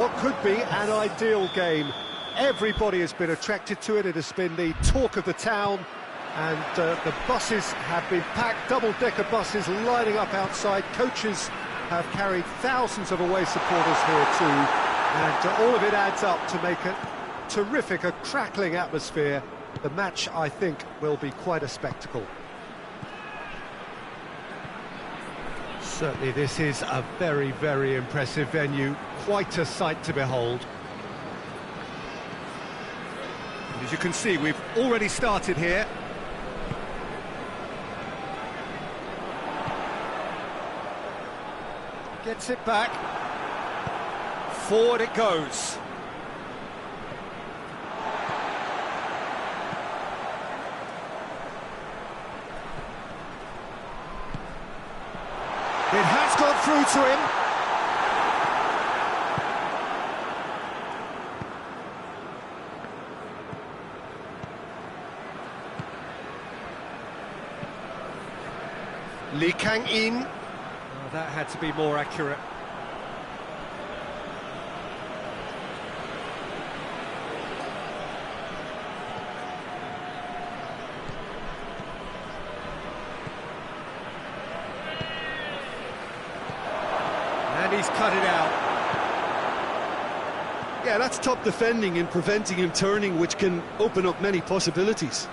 What could be an ideal game. Everybody has been attracted to it. It has been the talk of the town, and the buses have been packed, double-decker buses lining up outside. Coaches have carried thousands of away supporters here too, and all of it adds up to make a terrific, a crackling atmosphere. The match, I think, will be quite a spectacle. Certainly this is a very, very impressive venue, quite a sight to behold. And as you can see, we've already started here. Gets it back. Forward it goes. It has got through to him. Kcm4. Oh, that had to be more accurate. And he's cut it out. Yeah, that's top defending and preventing him turning, which can open up many possibilities.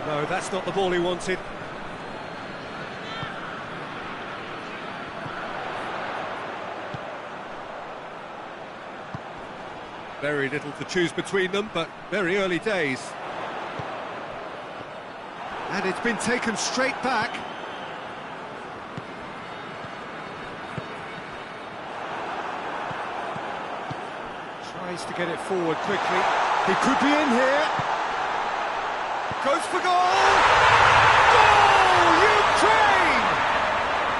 No, that's not the ball he wanted. Very little to choose between them, but very early days. And it's been taken straight back. Tries to get it forward quickly. He could be in here. Goes for goal! Goal! Ukraine!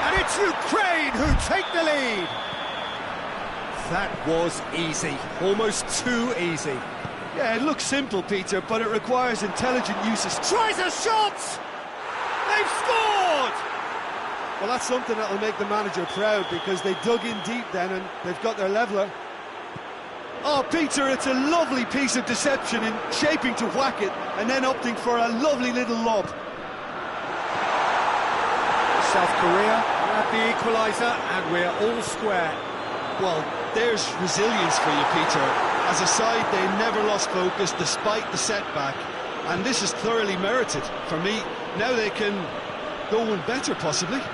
And it's Ukraine who take the lead. That was easy, almost too easy. Yeah, it looks simple, Peter, but it requires intelligent use of... Tries a shot! They've scored! Well, that's something that'll make the manager proud, because they dug in deep then and they've got their leveller. Oh, Peter, it's a lovely piece of deception in shaping to whack it and then opting for a lovely little lob. South Korea grab the equaliser and we're all square. Well, there's resilience for you, Peter. As a side, they never lost focus despite the setback, and this is thoroughly merited. For me, now they can go one better, possibly. It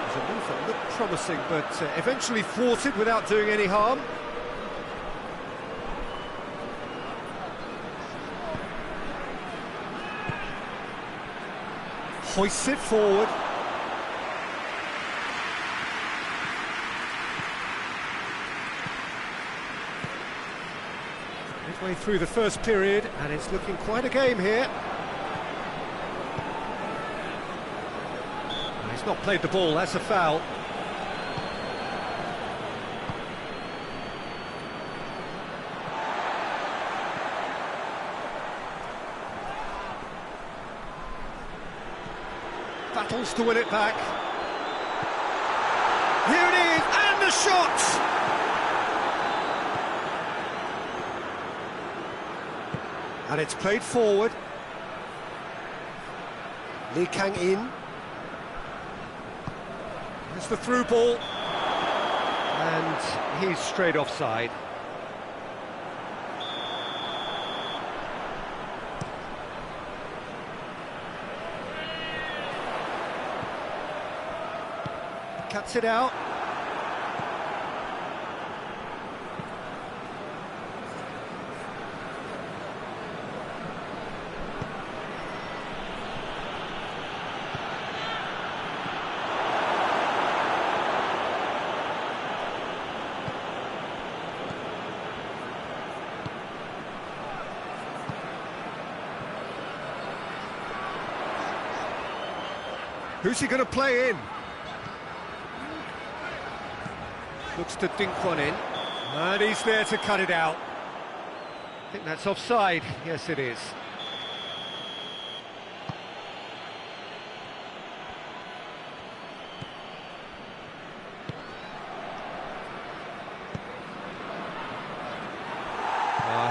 was a move that looked promising, but eventually thwarted without doing any harm. Hoists it forward. Midway through the first period, and it's looking quite a game here. He's not played the ball, that's a foul. Battles to win it back. Here it is, and the shot! And it's played forward. Kcm4. It's the through ball. And he's straight offside. Cuts it out. Who's he going to play in? Looks to dink one in. And he's there to cut it out. I think that's offside. Yes, it is.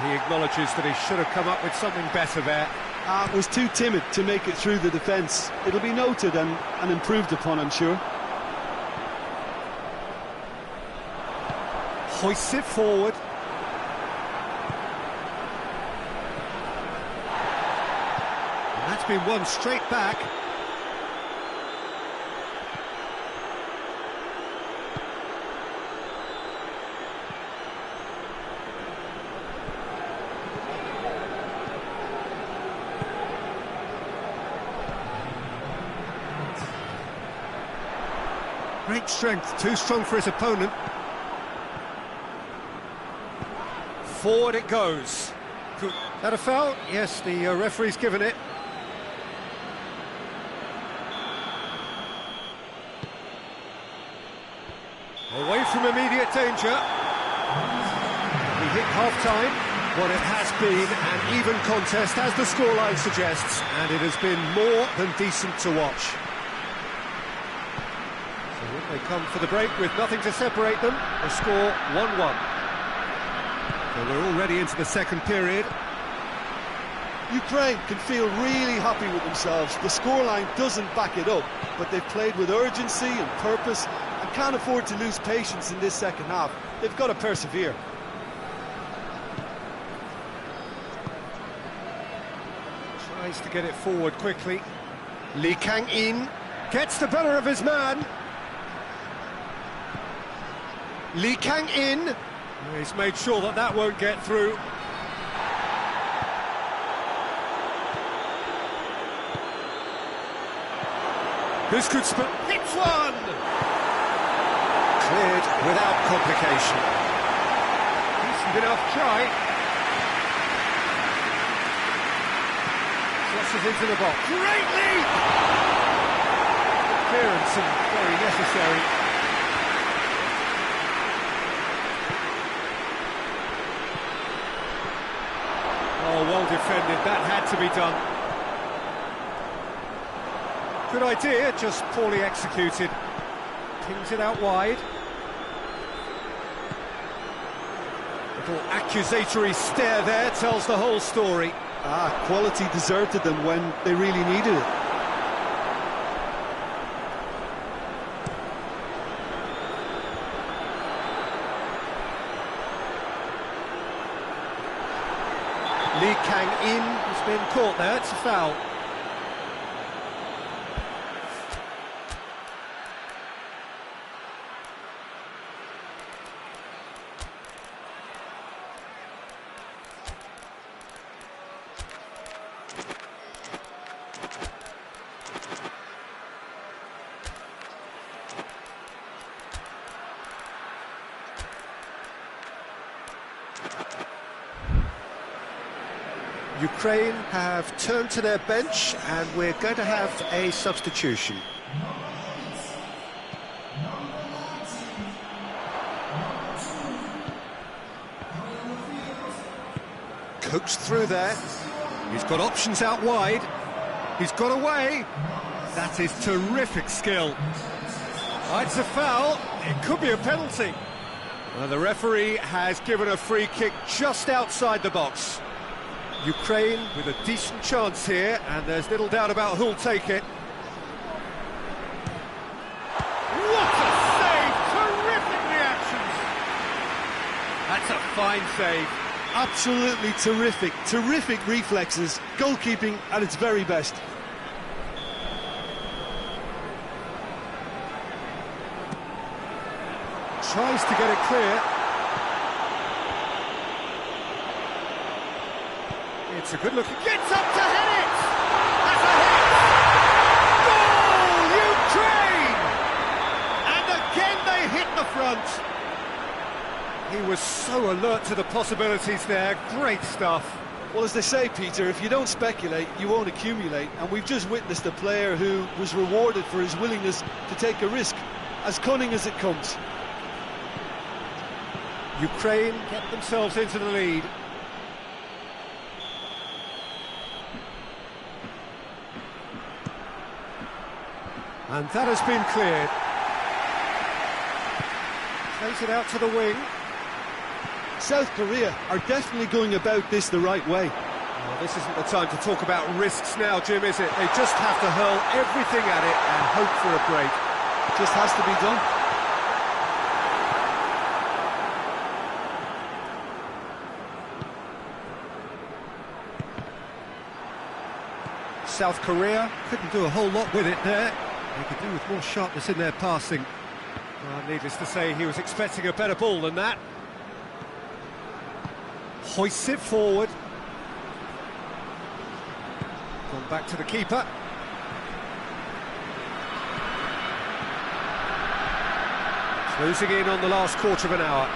He acknowledges that he should have come up with something better there. Was too timid to make it through the defence. It'll be noted and improved upon, I'm sure. Hoists it forward. And that's been won straight back. Great strength, too strong for his opponent. Forward it goes. That a foul? Yes, the referee's given it. Away from immediate danger. We hit half-time. What it has been an even contest, as the scoreline suggests, and it has been more than decent to watch. They come for the break with nothing to separate them. The score 1-1. So we're already into the second period. Ukraine can feel really happy with themselves. The scoreline doesn't back it up, but they've played with urgency and purpose and can't afford to lose patience in this second half. They've got to persevere. Tries to get it forward quickly. Kcm4 gets the better of his man. Kcm4, he's made sure that that won't get through. This could hits one! Cleared without complication. Decent enough try. Crosses into the box. Great lead! Clearance and very necessary. Oh, well defended, that had to be done. Good idea, just poorly executed. Pings it out wide. Little accusatory stare there tells the whole story. Quality deserted them when they really needed it. Kcm4 has been caught there, it's a foul. Ukraine have turned to their bench and we're going to have a substitution. Coaxed through there. He's got options out wide. He's got away. That is terrific skill. It's a foul. It could be a penalty. Well, the referee has given a free kick just outside the box. Ukraine with a decent chance here, and there's little doubt about who'll take it. What a save! Terrific reactions! That's a fine save. Absolutely terrific. Terrific reflexes. Goalkeeping at its very best. Tries to get it clear. It's a good look. Gets up to hit it! That's a hit! Goal, Ukraine! And again they hit the front. He was so alert to the possibilities there. Great stuff. Well, as they say, Peter, if you don't speculate, you won't accumulate. And we've just witnessed a player who was rewarded for his willingness to take a risk, as cunning as it comes. Ukraine get themselves into the lead. And that has been cleared. Plays it out to the wing. South Korea are definitely going about this the right way. Well, this isn't the time to talk about risks now, Jim, is it? They just have to hurl everything at it and hope for a break. Just has to be done. South Korea couldn't do a whole lot with it there. They could do with more sharpness in their passing. Well, needless to say, he was expecting a better ball than that. Hoists it forward. Gone back to the keeper. Closing in on the last quarter of an hour.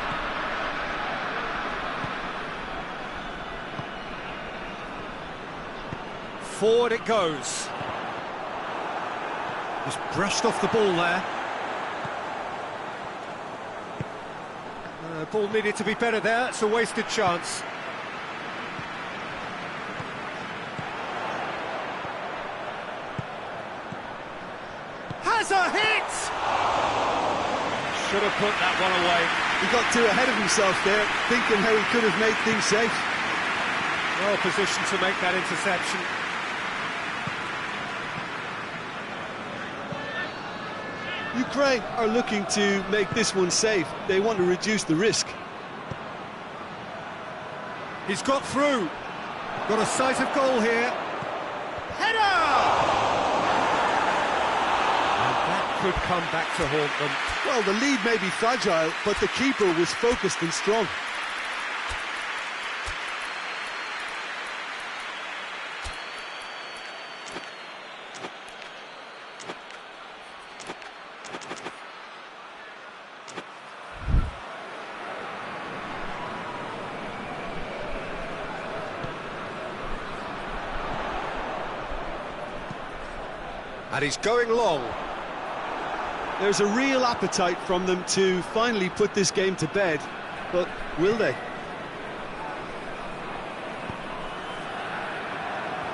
Forward it goes. Just brushed off the ball there. Ball needed to be better there. It's a wasted chance. Has a hit! Should have put that one away. He got too ahead of himself there, thinking how he could have made things safe. Well positioned to make that interception. Ukraine are looking to make this one safe. They want to reduce the risk. He's got through. Got a sight of goal here. Header! And that could come back to haunt them. Well, the lead may be fragile, but the keeper was focused and strong. And he's going long. There's a real appetite from them to finally put this game to bed, but will they?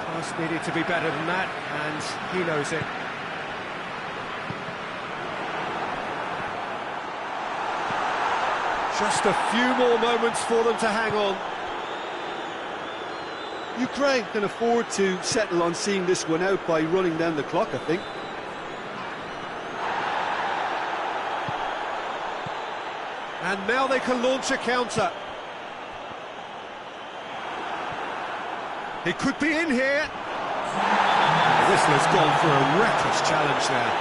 Pass needed to be better than that, and he knows it. Just a few more moments for them to hang on. Ukraine can afford to settle on seeing this one out by running down the clock, I think. And now they can launch a counter. He could be in here. The whistler's gone for a reckless challenge there.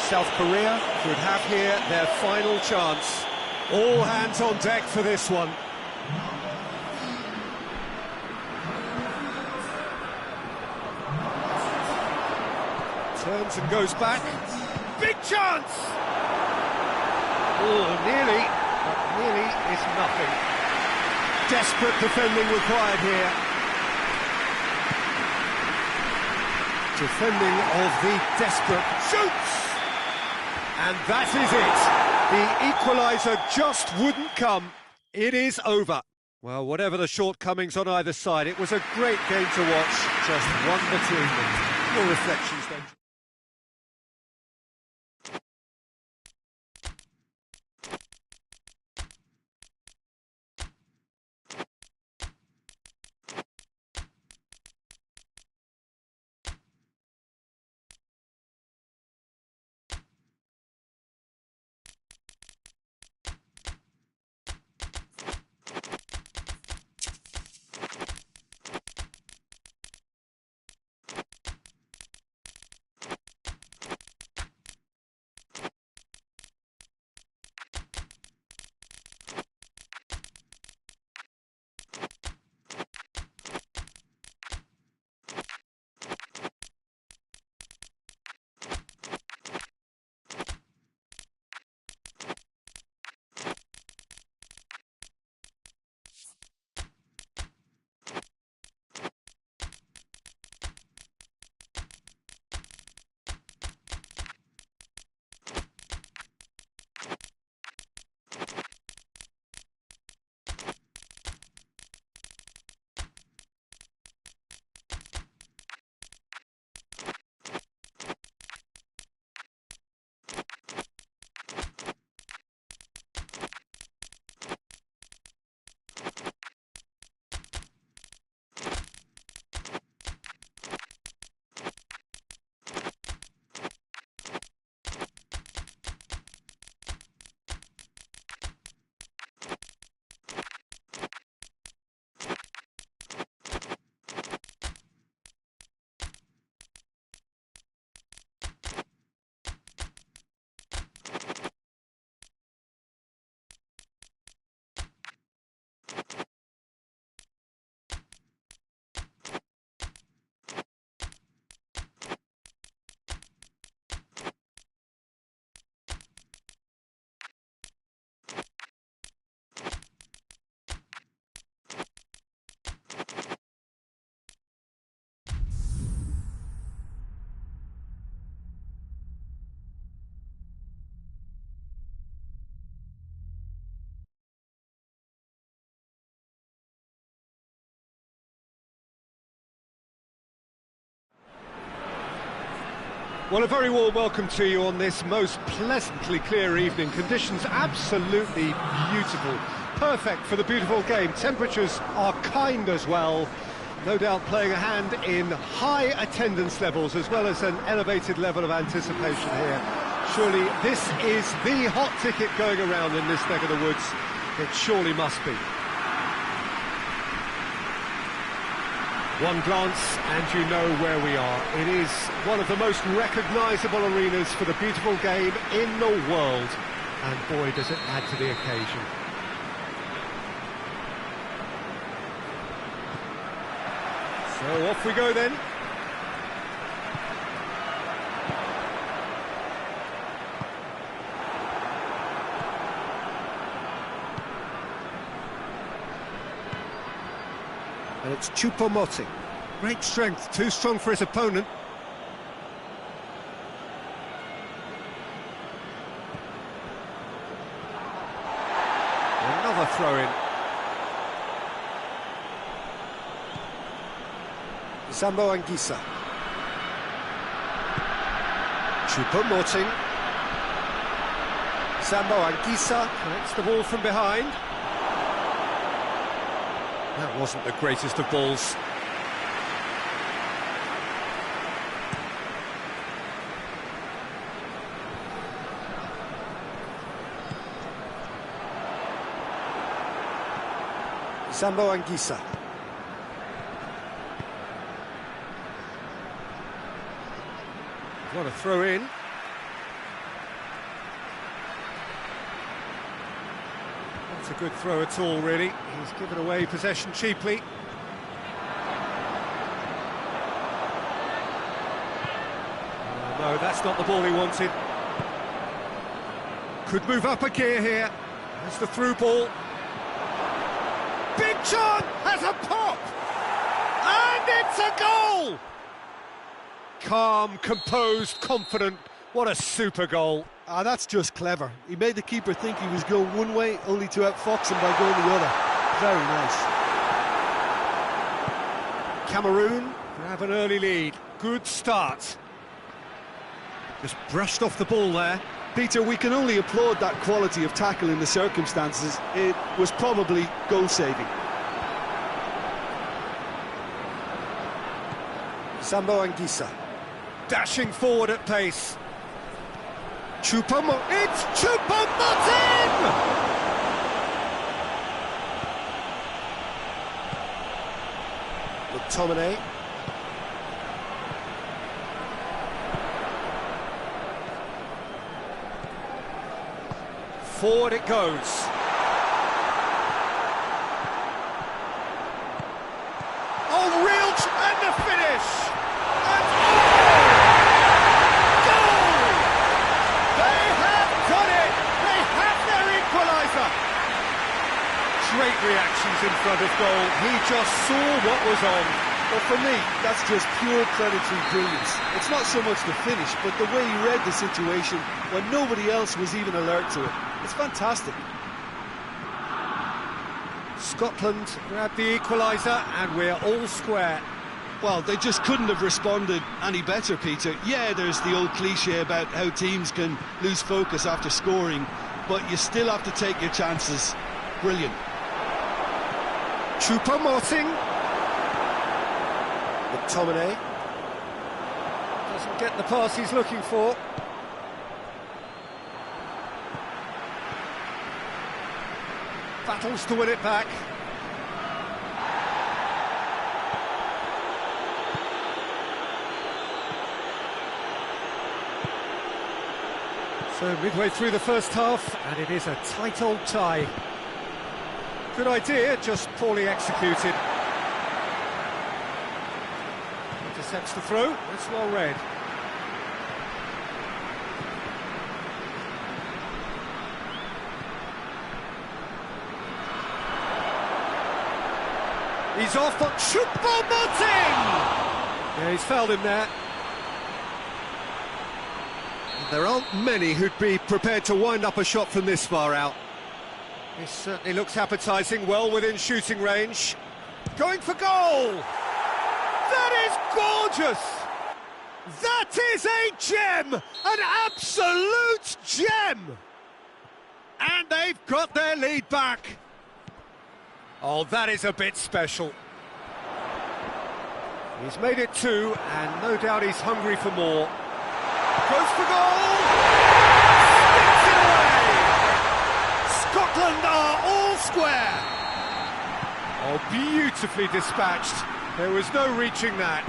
South Korea could have here their final chance. All hands on deck for this one. Turns and goes back. Big chance! Oh, nearly, but nearly is nothing. Desperate defending required here. Defending of the desperate. Shoots! And that is it. The equaliser just wouldn't come. It is over. Well, whatever the shortcomings on either side, it was a great game to watch. Just one between them. Your reflections then? Well, a very warm welcome to you on this most pleasantly clear evening. Conditions absolutely beautiful. Perfect for the beautiful game. Temperatures are kind as well. No doubt playing a hand in high attendance levels as well as an elevated level of anticipation here. Surely this is the hot ticket going around in this neck of the woods. It surely must be. One glance and you know where we are. It is one of the most recognisable arenas for the beautiful game in the world. And boy, does it add to the occasion. So off we go then. And it's Kcm4. Great strength, too strong for his opponent. Another throw-in. Sambo Anguissa. Kcm4. Sambo Anguissa collects the ball from behind. That wasn't the greatest of balls. Sambo Anguissa. What a throw in. Not a good throw at all, really. He's given away possession cheaply. No, that's not the ball he wanted. Could move up a gear here. There's the through ball. Big John has a pop! And it's a goal! Calm, composed, confident. What a super goal. Ah, that's just clever. He made the keeper think he was going one way, only to outfox him by going the other. Very nice. Cameroon have an early lead. Good start. Just brushed off the ball there. Peter, we can only applaud that quality of tackle in the circumstances. It was probably goal-saving. Sambo Anguissa. Dashing forward at pace. Kcm4. It's Kcm4! McTominay. Forward it goes. Oh, real and the finish! And goal! They have done it! They have their equaliser! Great reactions in front of goal. He just saw what was on. But for me, that's just pure predatory brilliance. It's not so much the finish, but the way he read the situation when nobody else was even alert to it. It's fantastic. Scotland grabbed the equaliser and we're all square. Well, they just couldn't have responded any better, Peter. Yeah, there's the old cliche about how teams can lose focus after scoring, but you still have to take your chances. Brilliant. Kcm4. McTominay doesn't get the pass he's looking for. Battles to win it back. So midway through the first half, and it is a tight old tie. Good idea, just poorly executed. Intercepts the throw, that's well read. He's off, but Kcm4! Yeah, he's fouled him there. There aren't many who'd be prepared to wind up a shot from this far out. This certainly looks appetising, well within shooting range. Going for goal! That is gorgeous! That is a gem! An absolute gem! And they've got their lead back. Oh, that is a bit special. He's made it 2, and no doubt he's hungry for more. Goes for goal! Sticks it away! Scotland are all square! Oh, beautifully dispatched. There was no reaching that.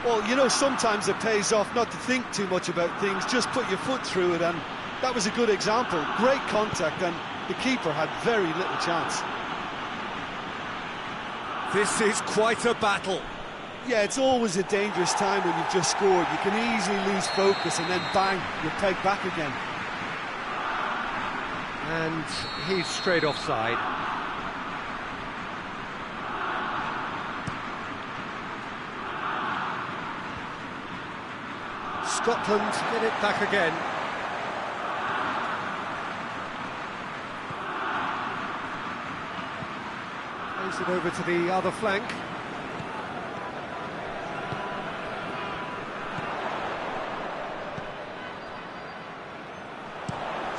Well, you know, sometimes it pays off not to think too much about things, just put your foot through it, and that was a good example. Great contact, and the keeper had very little chance. This is quite a battle. Yeah, it's always a dangerous time when you've just scored. You can easily lose focus and then bang, you're pegged back again. And he's straight offside. Scotland get it back again. Plays it over to the other flank.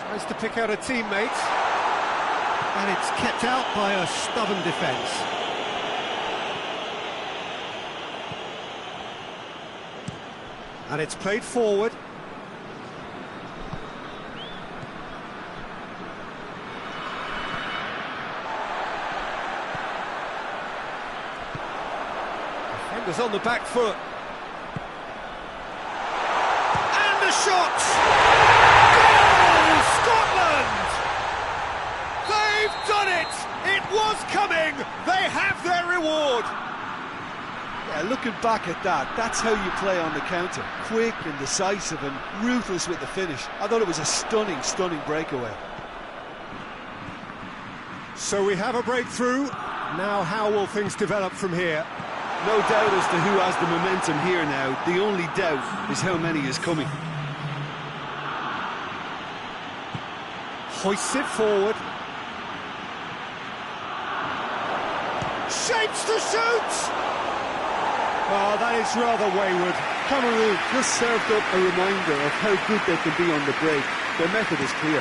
Tries to pick out a teammate, and it's kept out by a stubborn defence. And it's played forward. Defenders on the back foot. And the shot! Goal, Scotland! They've done it! It was coming! They have their reward! Yeah, looking back at that, that's how you play on the counter. Quick and decisive and ruthless with the finish. I thought it was a stunning, stunning breakaway. So we have a breakthrough. Now how will things develop from here? No doubt as to who has the momentum here now. The only doubt is how many is coming. Hoists it forward. Shapes to shoot! Oh, that is rather wayward. Cameroon just served up a reminder of how good they can be on the break. Their method is clear.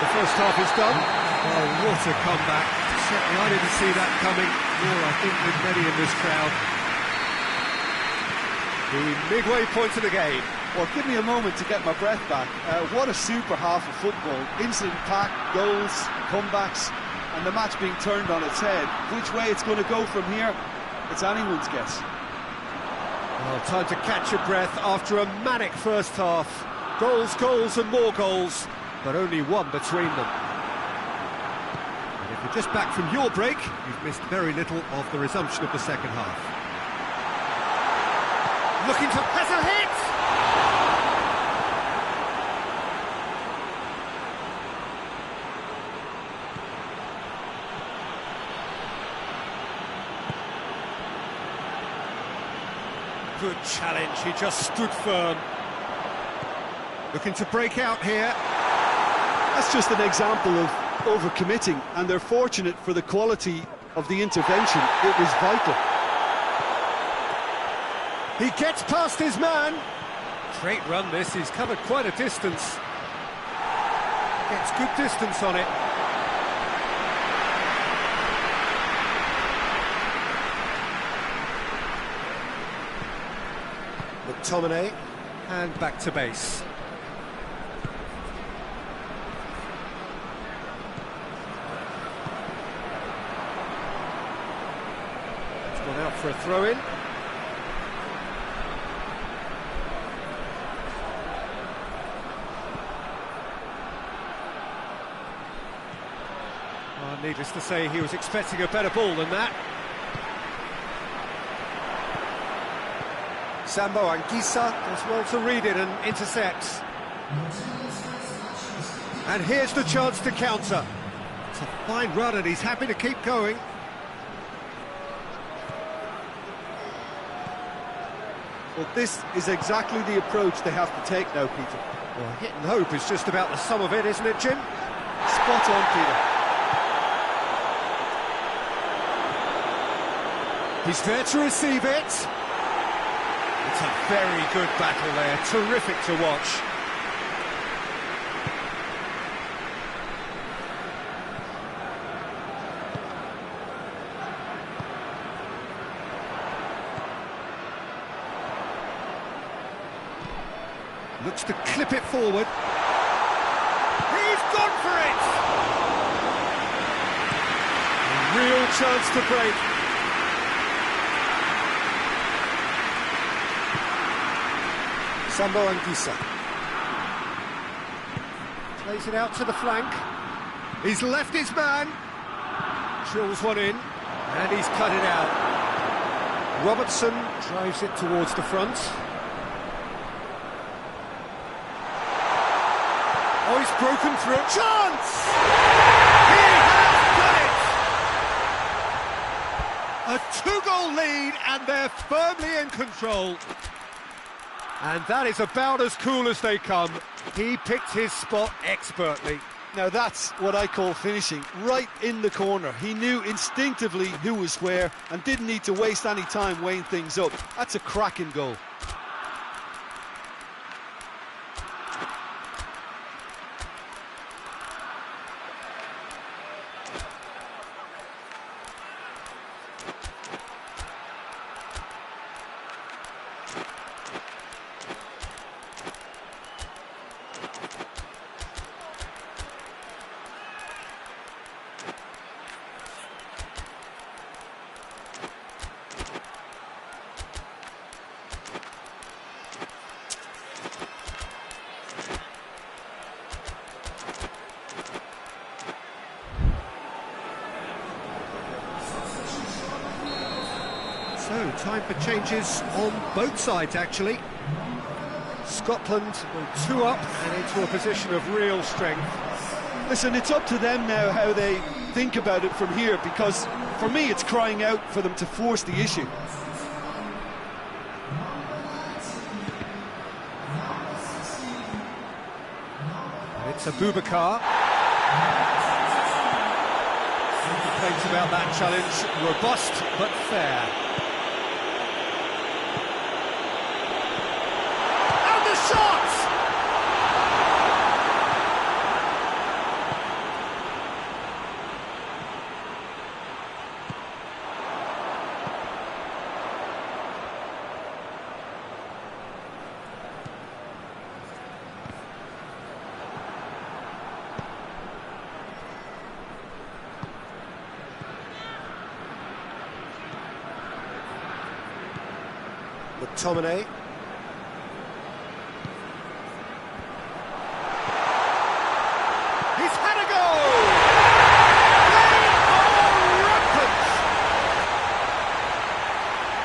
The first half is done. Oh, what a comeback. Certainly I didn't see that coming, nor I think with many in this crowd. The midway point of the game. Well, give me a moment to get my breath back. What a super half of football. Incident-packed, goals, comebacks, and the match being turned on its head. Which way it's going to go from here, it's anyone's guess. Well, time to catch your breath after a manic first half. Goals, goals and more goals, but only one between them. And if you're just back from your break, you've missed very little of the resumption of the second half. Looking to pass a hit! Good challenge, he just stood firm. Looking to break out here. That's just an example of overcommitting, and they're fortunate for the quality of the intervention. It was vital. He gets past his man. Great run this, he's covered quite a distance. Gets good distance on it. McTominay, and back to base. It's gone out for a throw-in. Needless to say, he was expecting a better ball than that. Sambo Anguissa does well to read it and intercepts. And here's the chance to counter. It's a fine run and he's happy to keep going. Well, this is exactly the approach they have to take now, Peter. Well, hit and hope is just about the sum of it, isn't it, Jim? Spot on, Peter. He's there to receive it. It's a very good battle there, terrific to watch. Looks to clip it forward. He's gone for it! A real chance to break. Sambo Anguissa plays it out to the flank. He's left his man. Drills one in, and he's cut it out. Robertson drives it towards the front. Oh, he's broken through. Chance! He has done it! A two-goal lead, and they're firmly in control. And that is about as cool as they come. He picked his spot expertly. Now that's what I call finishing, right in the corner. He knew instinctively who was where and didn't need to waste any time weighing things up. That's a cracking goal. So, time for changes on both sides, actually. Scotland will two up and into a position of real strength. Listen, it's up to them now how they think about it from here, because for me it's crying out for them to force the issue. It's Abubakar. Complaints about that challenge, robust but fair. Shots! McTominay. He's had a goal! They are rampant!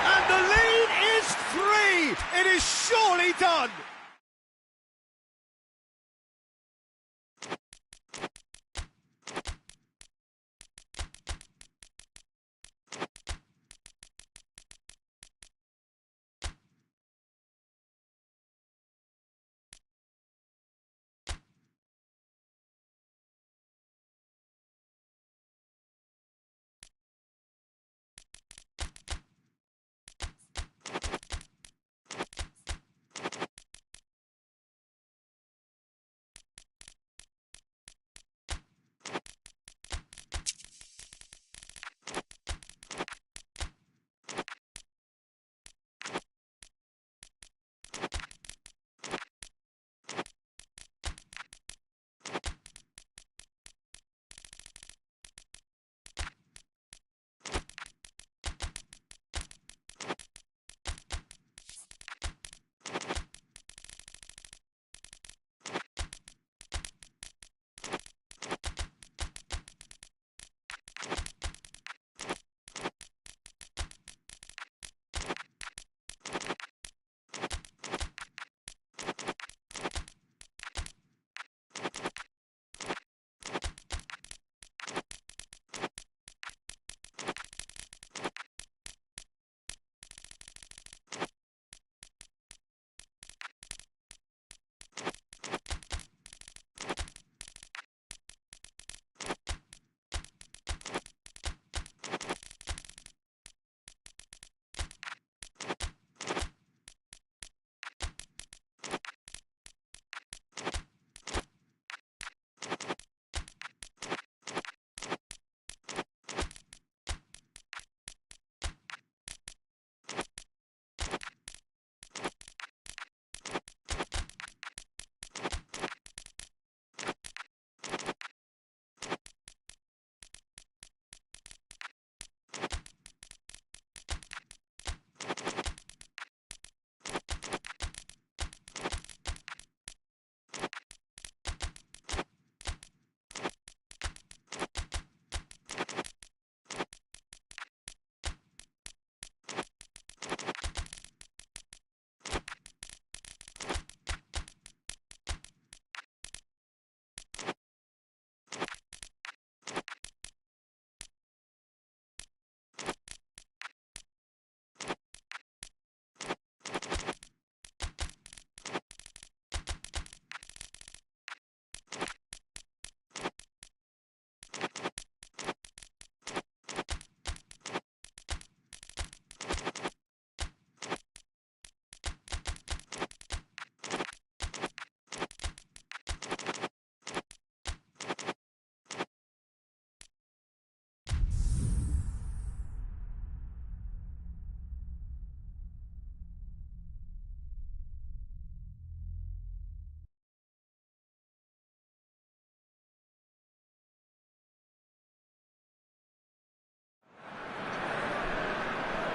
And the lead is 3! It is surely done!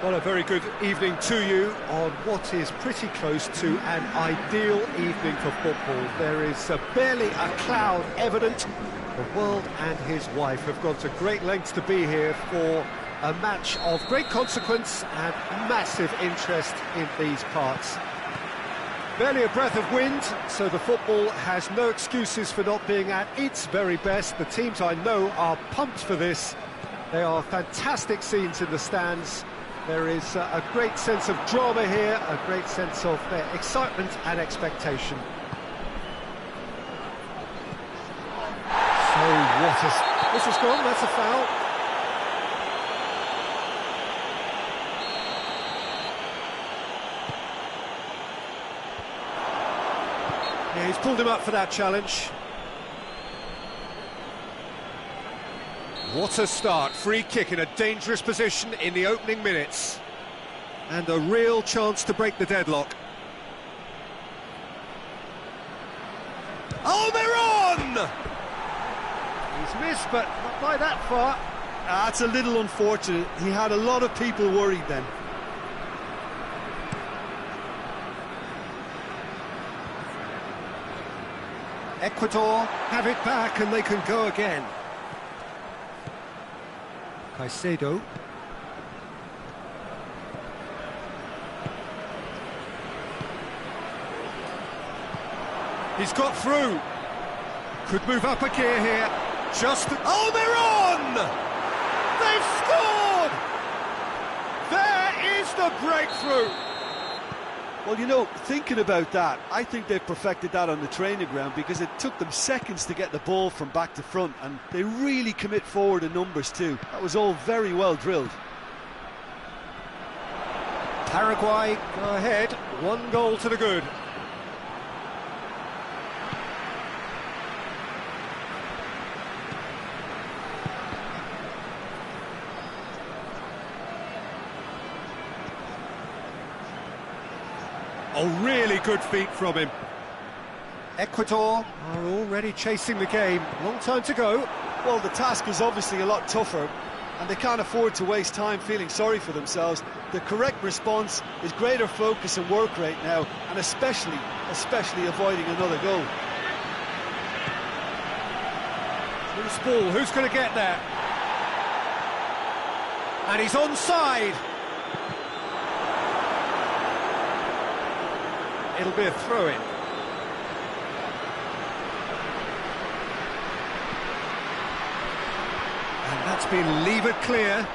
Well, a very good evening to you on what is pretty close to an ideal evening for football. There is barely a cloud evident. The world and his wife have gone to great lengths to be here for a match of great consequence and massive interest in these parts. Barely a breath of wind, so the football has no excuses for not being at its very best. The teams I know are pumped for this. They are fantastic scenes in the stands. There is a great sense of drama here, a great sense of excitement and expectation. So what has... This has gone, that's a foul. Yeah, he's pulled him up for that challenge. What a start, free kick in a dangerous position in the opening minutes. And a real chance to break the deadlock. Almiron! He's missed, but not by that far. That's a little unfortunate. He had a lot of people worried then. Ecuador have it back and they can go again. Caicedo. He's got through. Could move up a gear here. Just... Almiron! They've scored! There is the breakthrough! Well, you know, thinking about that, I think they've perfected that on the training ground because it took them seconds to get the ball from back to front, and they really commit forward in numbers too. That was all very well drilled. Paraguay go ahead, 1 goal to the good. Oh, really good feet from him. Ecuador are already chasing the game. Long time to go. Well, the task is obviously a lot tougher, and they can't afford to waste time feeling sorry for themselves. The correct response is greater focus and work rate now, and especially avoiding another goal. Loose ball, who's going to get there? And he's onside. It'll be a throw-in. And that's been levered clear.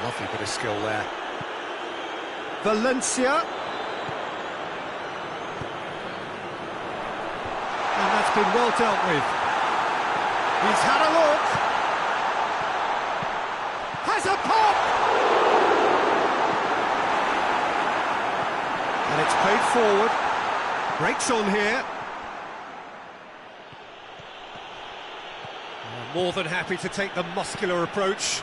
Lovely bit of skill there. Valencia. And that's been well dealt with. He's had a look. Has a pop! And it's played forward. Breaks on here. More than happy to take the muscular approach.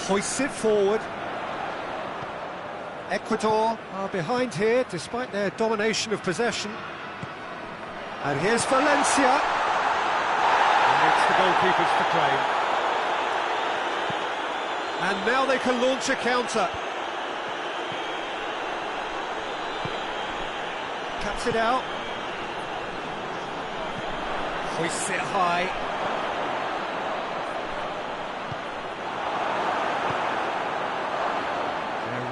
Hoists it forward. Ecuador are behind here, despite their domination of possession. And here's Valencia. And it's the goalkeepers to claim. And now they can launch a counter. Cuts it out. Hoists it high.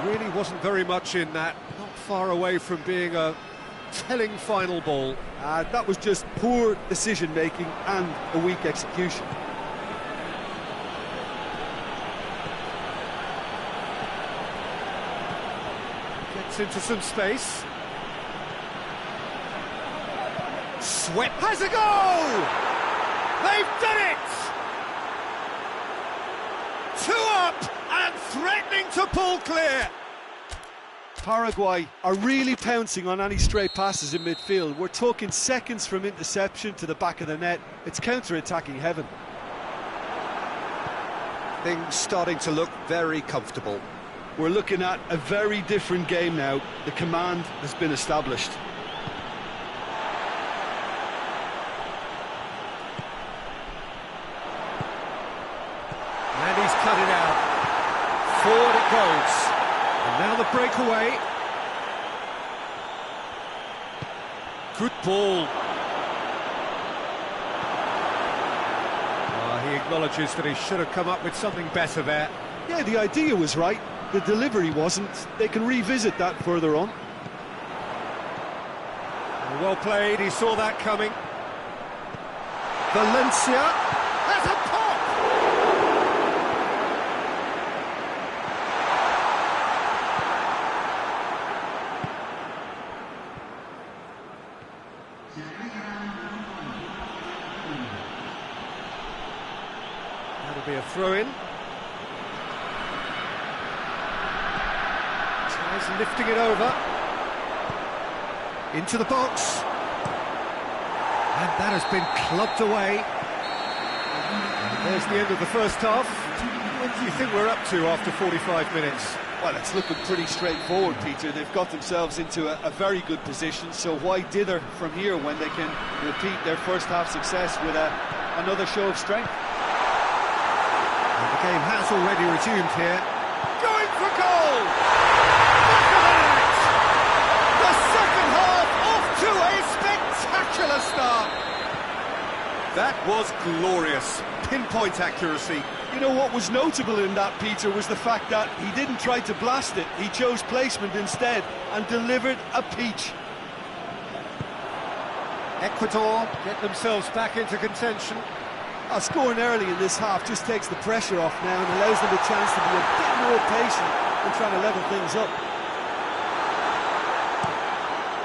Really wasn't very much in that, not far away from being a telling final ball. That was just poor decision-making and a weak execution. Gets into some space. swept. Has a goal! They've done it! 2 up and threatening to pull clear. Paraguay are really pouncing on any stray passes in midfield. We're talking seconds from interception to the back of the net. It's counter-attacking heaven. Things starting to look very comfortable. We're looking at a very different game now. The command has been established. And he's cut it out. Forward it goes. And now the breakaway. Good ball. He acknowledges that he should have come up with something better there. Yeah, the idea was right. The delivery wasn't. They can revisit that further on. Well played, he saw that coming. Valencia has a pop! That'll be a throw-in. Tries lifting it over. Into the box. And that has been clubbed away. And there's the end of the first half. What do you think we're up to after 45 minutes? Well, it's looking pretty straightforward, Peter. They've got themselves into a very good position, so why dither from here when they can repeat their first half success with another show of strength? And the game has already resumed here. Going for goal! Look at that! The second half off to a spectacular start. That was glorious. Pinpoint accuracy. You know what was notable in that, Peter, was the fact that he didn't try to blast it. He chose placement instead and delivered a peach. Ecuador get themselves back into contention. Scoring early in this half just takes the pressure off now and allows them a chance to be a bit more patient and trying to level things up.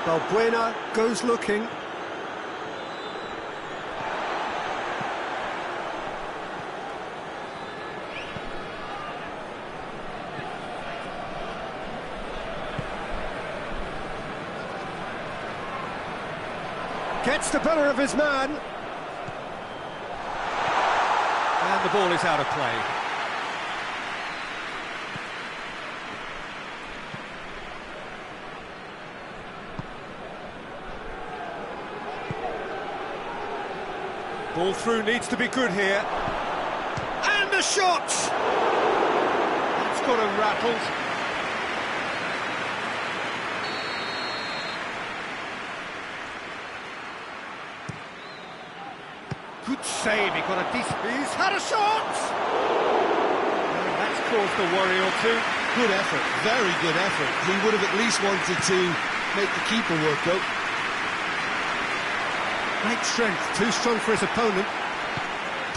Balbuena goes looking. Gets the better of his man. And the ball is out of play. Ball through needs to be good here. And the shot! It's got him rattled. Good save, he got a decent... He's had a shot! And that's caused a worry or two. Good effort, very good effort. He would have at least wanted to make the keeper work out. Great strength, too strong for his opponent.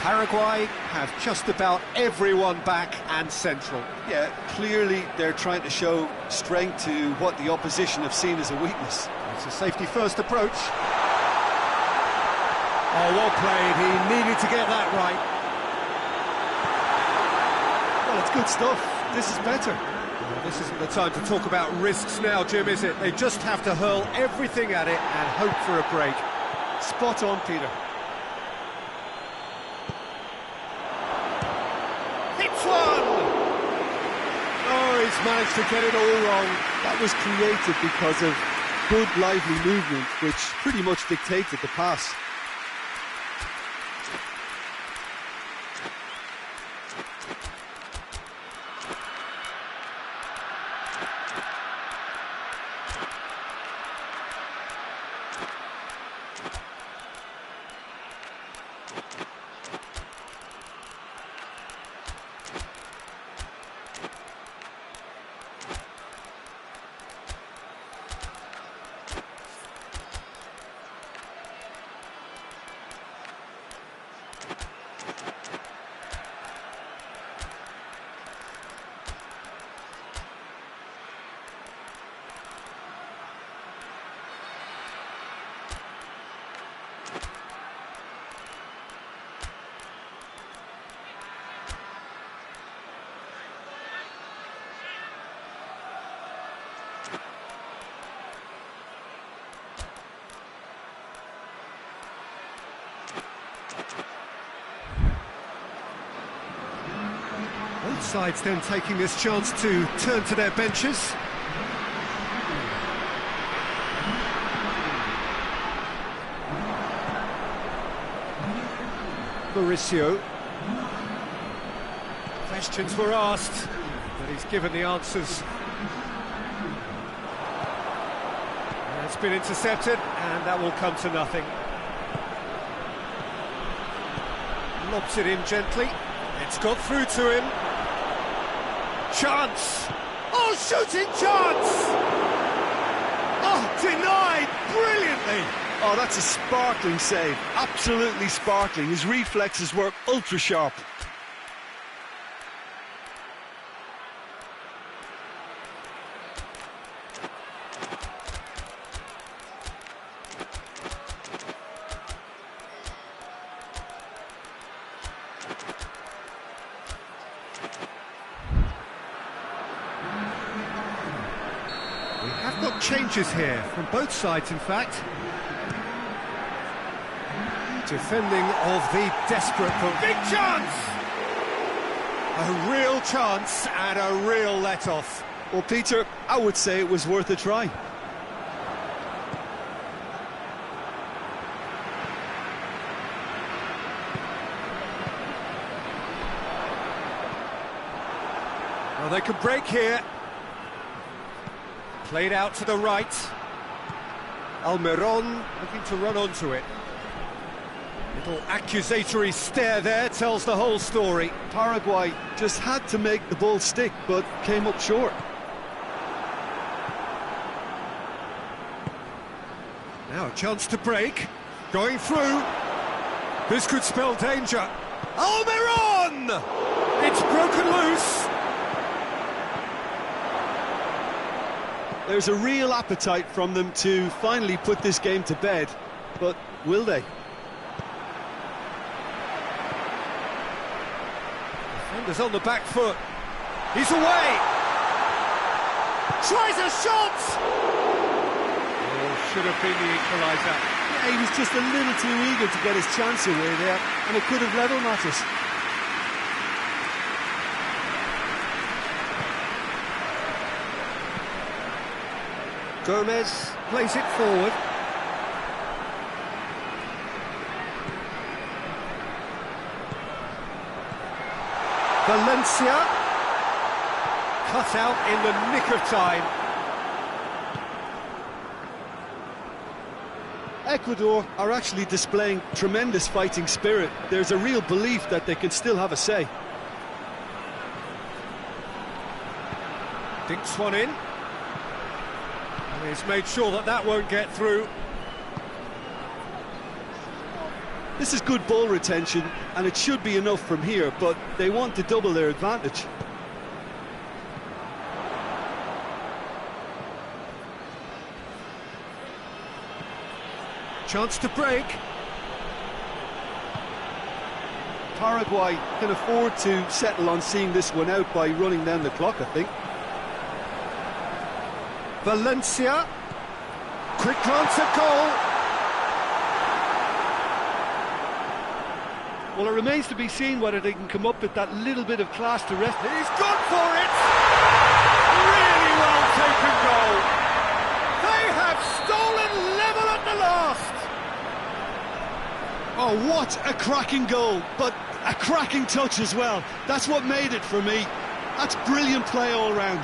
Paraguay have just about everyone back and central. Yeah, clearly they're trying to show strength to what the opposition have seen as a weakness. It's a safety-first approach. Oh, well played. He needed to get that right. Well, it's good stuff. This is better. Well, this isn't the time to talk about risks now, Jim, is it? They just have to hurl everything at it and hope for a break. Spot on, Peter. Hits one! Oh, he's managed to get it all wrong. That was created because of good, lively movement, which pretty much dictated the pass. Both sides then taking this chance to turn to their benches. Mauricio. Questions were asked, but he's given the answers. And it's been intercepted, and that will come to nothing. Lobs it in gently. It's got through to him. Chance! Oh, shooting chance! Oh, denied brilliantly! Oh, that's a sparkling save. Absolutely sparkling. His reflexes work ultra sharp. We have got changes here, from both sides in fact. Defending of the desperate... Big chance! A real chance and a real let-off. Well, Peter, I would say it was worth a try. Well, they can break here. Played out to the right. Almiron looking to run onto it. Little accusatory stare there tells the whole story. Paraguay just had to make the ball stick, but came up short. Now a chance to break. Going through. This could spell danger. Almiron! It's broken loose. There's a real appetite from them to finally put this game to bed, but will they? Defender's on the back foot. He's away. Tries a shot. Oh, should have been the equaliser. Yeah, he was just a little too eager to get his chance away there, and it could have level matters. Gomez plays it forward. Valencia cut out in the nick of time. Ecuador are actually displaying tremendous fighting spirit. There's a real belief that they can still have a say. Dinks one in. And he's made sure that that won't get through. This is good ball retention, and it should be enough from here, but they want to double their advantage. Chance to break. Paraguay can afford to settle on seeing this one out by running down the clock, I think. Valencia. Quick glance at goal. Well, it remains to be seen whether they can come up with that little bit of class to rest. He's gone for it! Really well taken goal. They have stolen level at the last. Oh, what a cracking goal, but a cracking touch as well. That's what made it for me. That's brilliant play all round.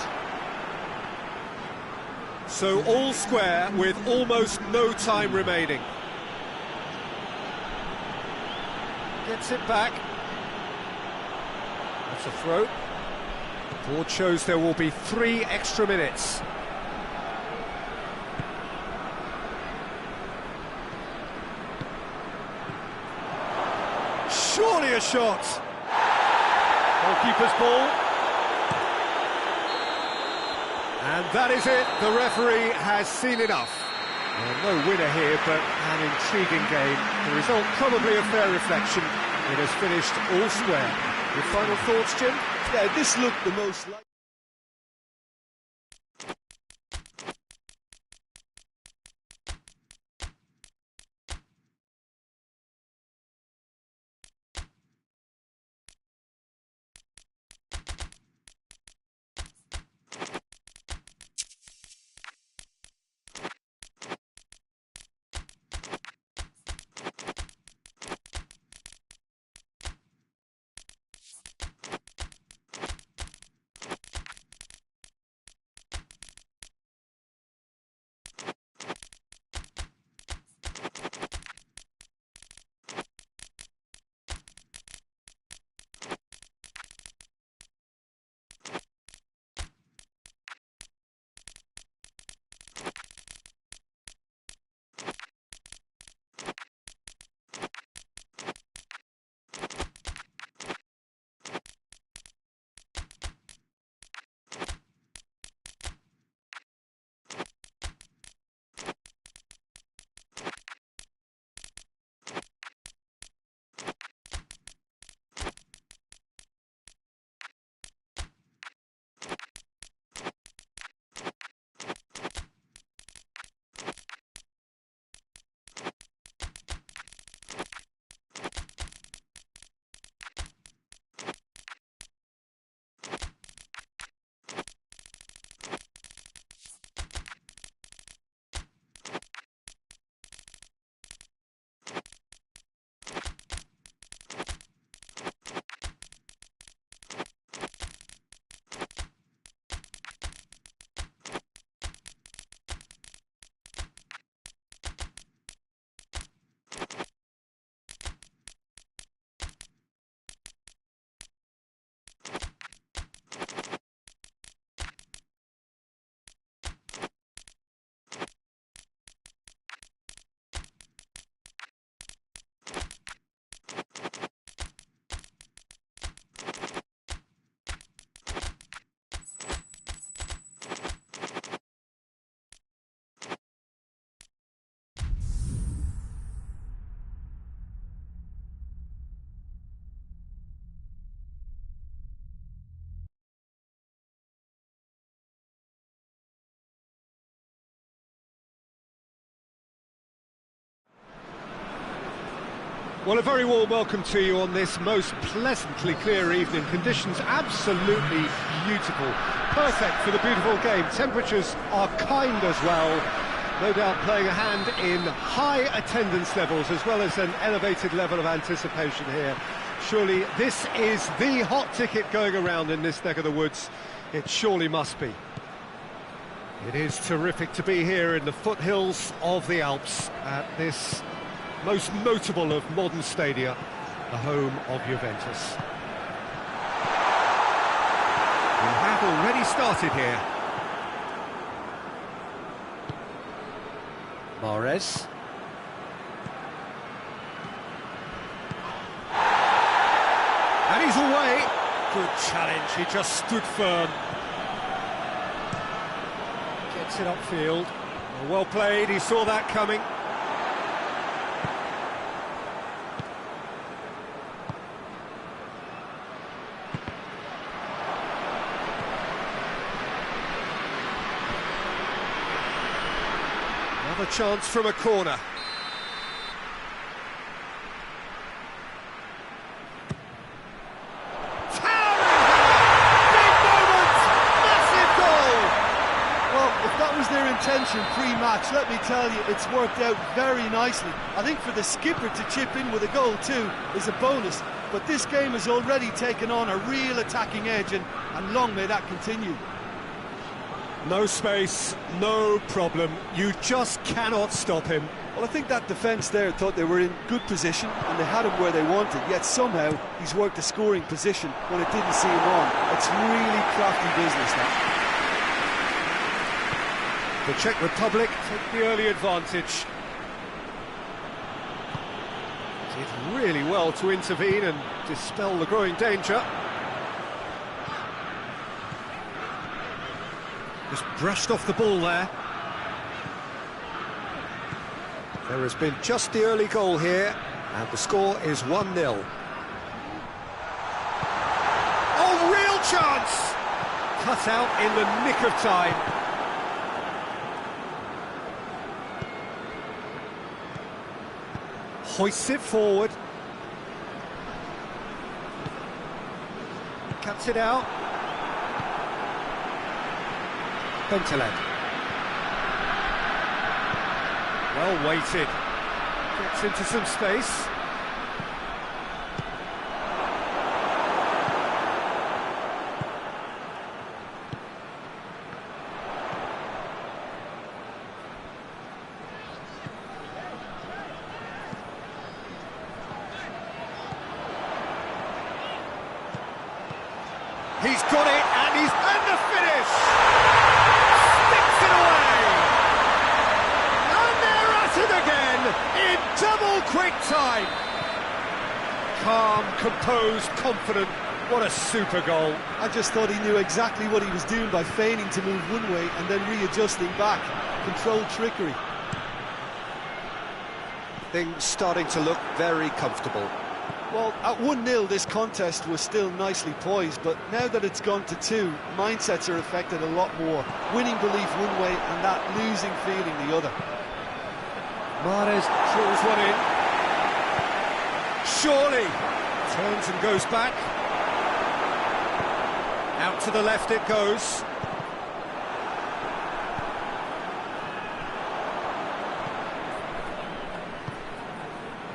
So all square with almost no time remaining. Gets it back. That's a throw. The board shows there will be 3 extra minutes. Surely a shot. Goalkeeper's ball. And that is it. The referee has seen enough. Well, no winner here, but an intriguing game. The result probably a fair reflection. It has finished all square. Your final thoughts, Jim? Yeah, this looked the most like... Well, a very warm welcome to you on this most pleasantly clear evening. Conditions absolutely beautiful. Perfect for the beautiful game. Temperatures are kind as well. No doubt playing a hand in high attendance levels as well as an elevated level of anticipation here. Surely this is the hot ticket going around in this neck of the woods. It surely must be. It is terrific to be here in the foothills of the Alps at this most notable of modern stadia, the home of Juventus. We have already started here. Mahrez. And he's away. Good challenge, he just stood firm. Gets it upfield. Well played, he saw that coming. Another chance from a corner. That was their intention pre-match. Let me tell you, it's worked out very nicely. I think for the skipper to chip in with a goal too is a bonus, but this game has already taken on a real attacking edge, and long may that continue. No space, no problem, you just cannot stop him. Well, I think that defence there thought they were in good position and they had him where they wanted, yet somehow he's worked a scoring position when it didn't see him on. It's really crafty business now. The Czech Republic take the early advantage. Did really well to intervene and dispel the growing danger. Just brushed off the ball there. There has been just the early goal here, and the score is 1-0. Oh, real chance! Cut out in the nick of time. Hoists it forward. Cuts it out. Bentaleb. Well weighted. Gets into some space. He's got it, and he's in the finish! Sticks it away! And they're at it again, in double quick time! Calm, composed, confident, what a super goal. I just thought he knew exactly what he was doing by feigning to move one way and then readjusting back. Controlled trickery. Things starting to look very comfortable. Well, at 1-0 this contest was still nicely poised, but now that it's gone to 2, mindsets are affected a lot more. Winning belief one way and that losing feeling the other. Mahrez draws one in. Surely turns and goes back. Out to the left it goes.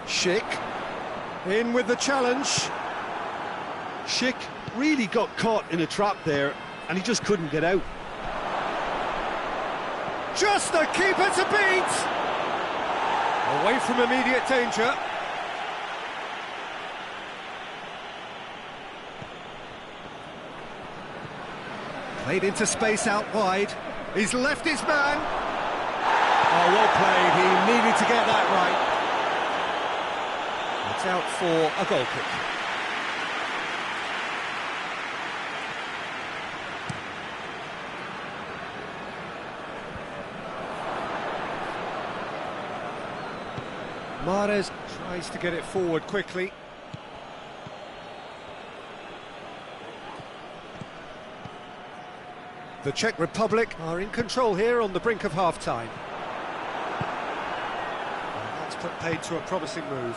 Schick. In with the challenge. Schick really got caught in a trap there, and he just couldn't get out. Just the keeper to beat! Away from immediate danger. Played into space out wide. He's left his man. Oh, well played. He needed to get that right. It's out for a goal kick. Mahrez tries to get it forward quickly. The Czech Republic are in control here on the brink of half-time. That's put paid to a promising move.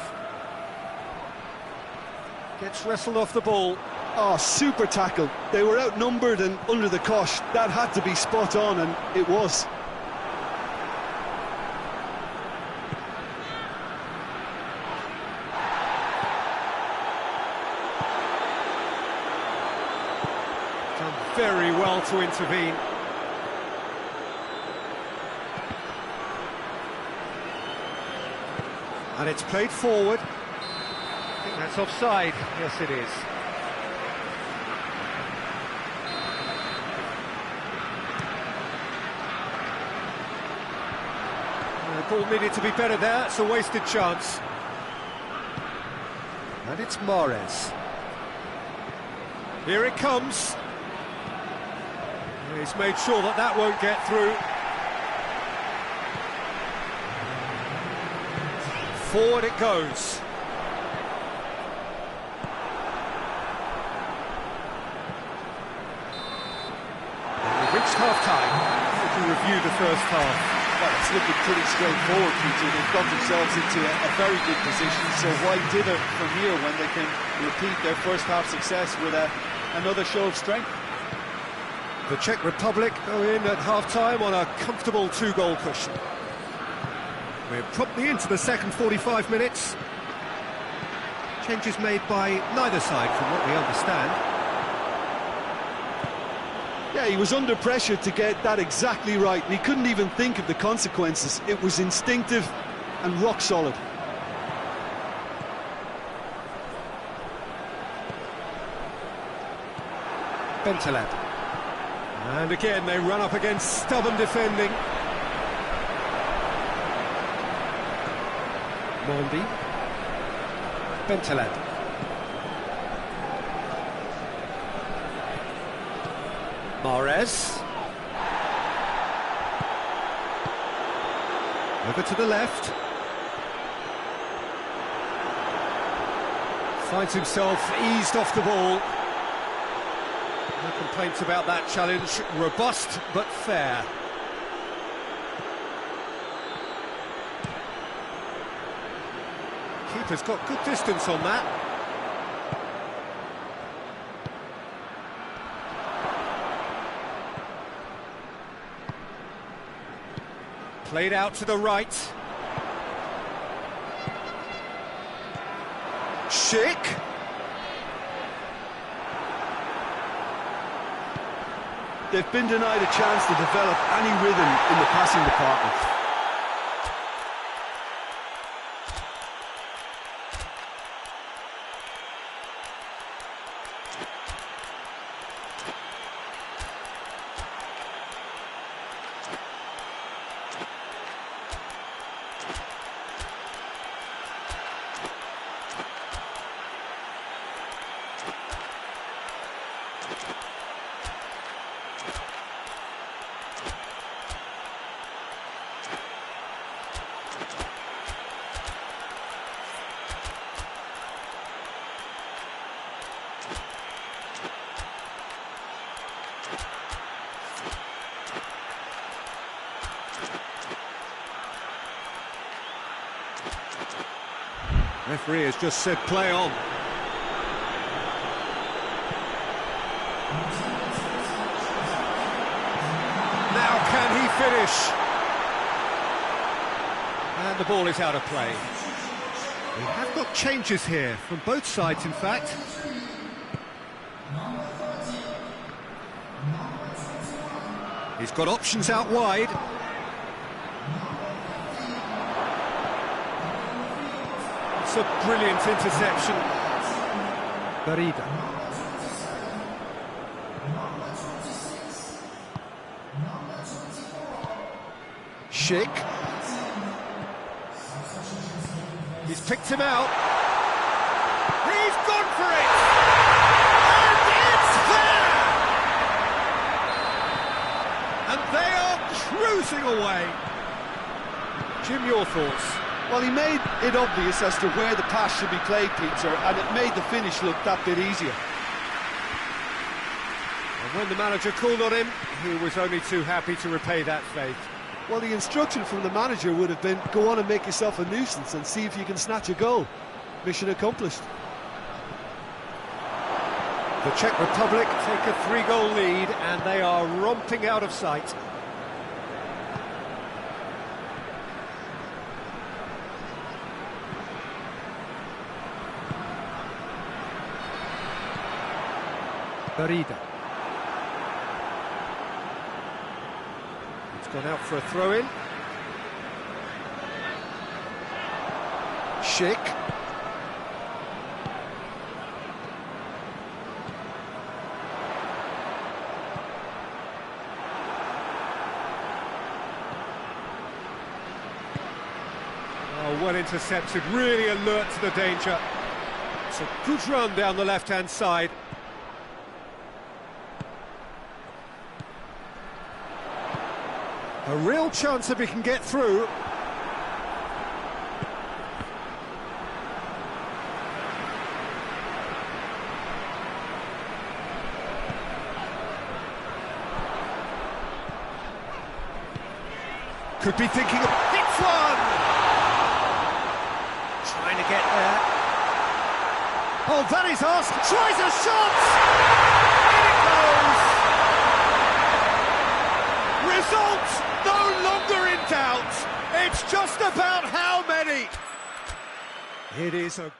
Gets wrestled off the ball. Oh, super tackle. They were outnumbered and under the cosh. That had to be spot on, and it was. Done very well to intervene. And it's played forward. I think that's offside. Yes, it is. The ball needed to be better there. It's a wasted chance. And it's Mahrez. Here it comes. He's made sure that that won't get through. Forward it goes. And we've reached half-time. We can review the first half. Well, it's looking pretty straightforward, Peter. They've got themselves into a very good position, so why dither from here when they can repeat their first half success with another show of strength? The Czech Republic go in at half-time on a comfortable 2-goal cushion. We're promptly into the second 45 minutes. Changes made by neither side, from what we understand. Yeah, he was under pressure to get that exactly right, and he couldn't even think of the consequences. It was instinctive and rock solid. Bentaleb. And again, they run up against stubborn defending. Mondi. Bentaleb. Mahrez. Over to the left. Finds himself eased off the ball. No complaints about that challenge. Robust but fair. Keeper's got good distance on that. Played out to the right. Schick. They've been denied a chance to develop any rhythm in the passing department. Referee has just said play on. Now can he finish? And the ball is out of play. We have got changes here from both sides, in fact. He's got options out wide. It's a brilliant interception. Garriga. Schick. He's picked him out. He's gone for it! And it's there! And they are cruising away. Jim, your thoughts? Well, he made it obvious as to where the pass should be played, Peter, and it made the finish look that bit easier. And when the manager called on him, he was only too happy to repay that faith. Well, the instruction from the manager would have been, go on and make yourself a nuisance and see if you can snatch a goal. Mission accomplished. The Czech Republic take a 3-goal lead and they are romping out of sight. Barida. It's gone out for a throw-in. Schick. Oh, well intercepted, really alert to the danger. It's a good run down the left-hand side. A real chance if he can get through. Could be thinking of... Hits one! Trying to get there. Oh, that is us! Tries a shot! In it goes! Result no longer in doubt. It's just about how many. It is a...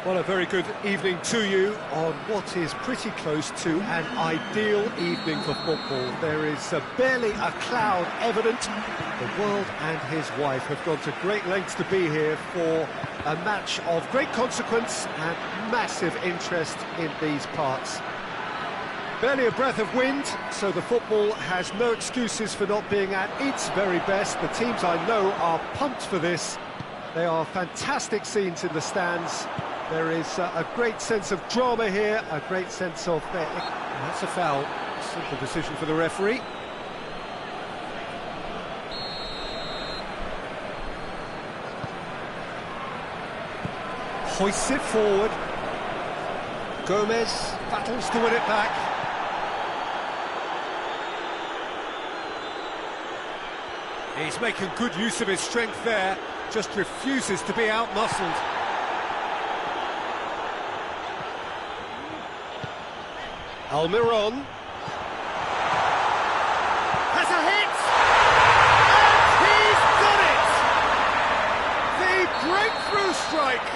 Well, a very good evening to you on what is pretty close to an ideal evening for football. There is barely a cloud evident. The world and his wife have gone to great lengths to be here for a match of great consequence and massive interest in these parts. Barely a breath of wind, so the football has no excuses for not being at its very best. The teams I know are pumped for this. They are fantastic scenes in the stands. There is a great sense of drama here, a great sense of... That's a foul. Simple decision for the referee. Hoists it forward. Gomez battles to win it back. He's making good use of his strength there, just refuses to be out-muscled. Almiron has a hit, and he's done it! The breakthrough strike!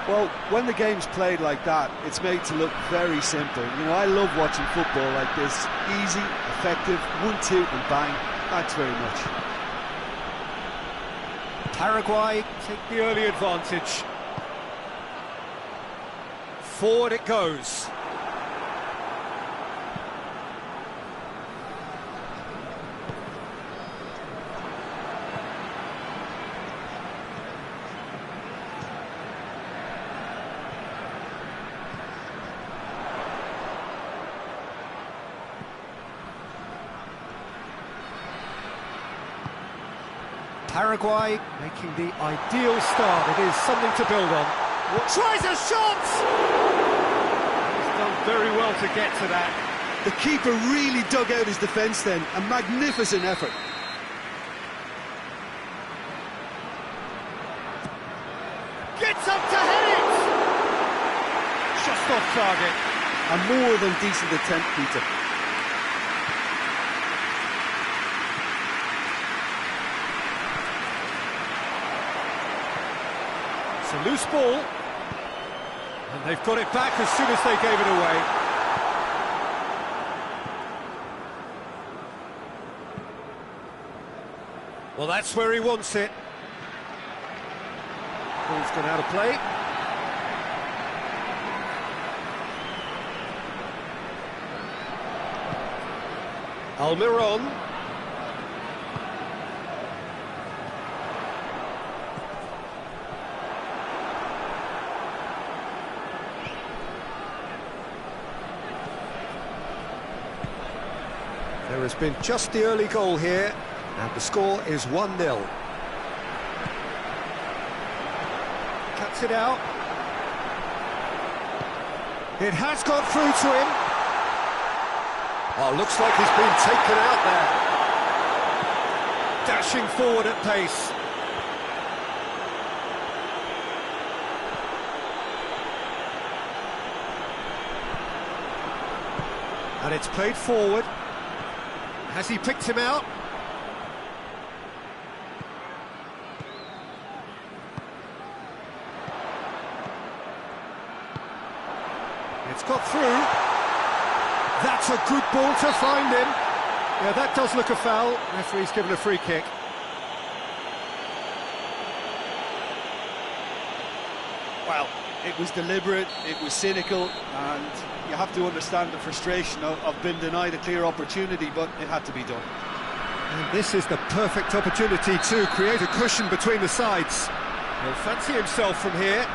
Well, when the game's played like that, it's made to look very simple. You know, I love watching football like this. Easy, effective, 1-2 and bang. Thanks very much. Paraguay take the early advantage. Forward it goes. Paraguay making the ideal start. It is something to build on. Tries a shot! He's done very well to get to that. The keeper really dug out his defence then. A magnificent effort. Gets up to head it! Just off target. A more than decent attempt, Peter. A loose ball, and they've got it back as soon as they gave it away. Well, that's where he wants it. Ball's gone out of play. Almiron. There has been just the early goal here, and the score is 1-0. Cuts it out. It has got through to him. Oh, looks like he's been taken out there. Dashing forward at pace. And it's played forward. Has he picked him out? It's got through. That's a good ball to find him. Yeah, that does look a foul. Referee's given a free kick. Well, it was deliberate, it was cynical, and you have to understand the frustration of being denied a clear opportunity, but it had to be done. And this is the perfect opportunity to create a cushion between the sides. He'll fancy himself from here.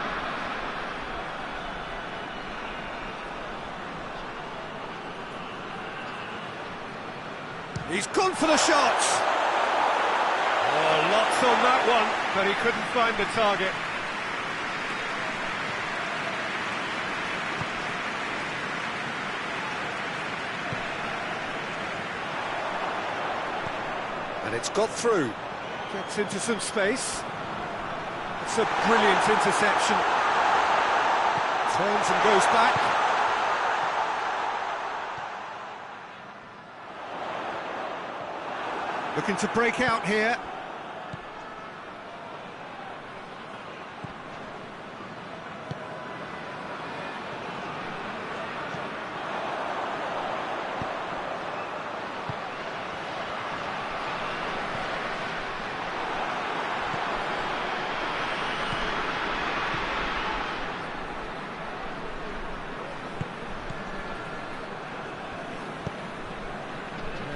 He's gone for the shot! Oh, lots on that one, but he couldn't find the target. And it's got through. Gets into some space. It's a brilliant interception. Turns and goes back. Looking to break out here.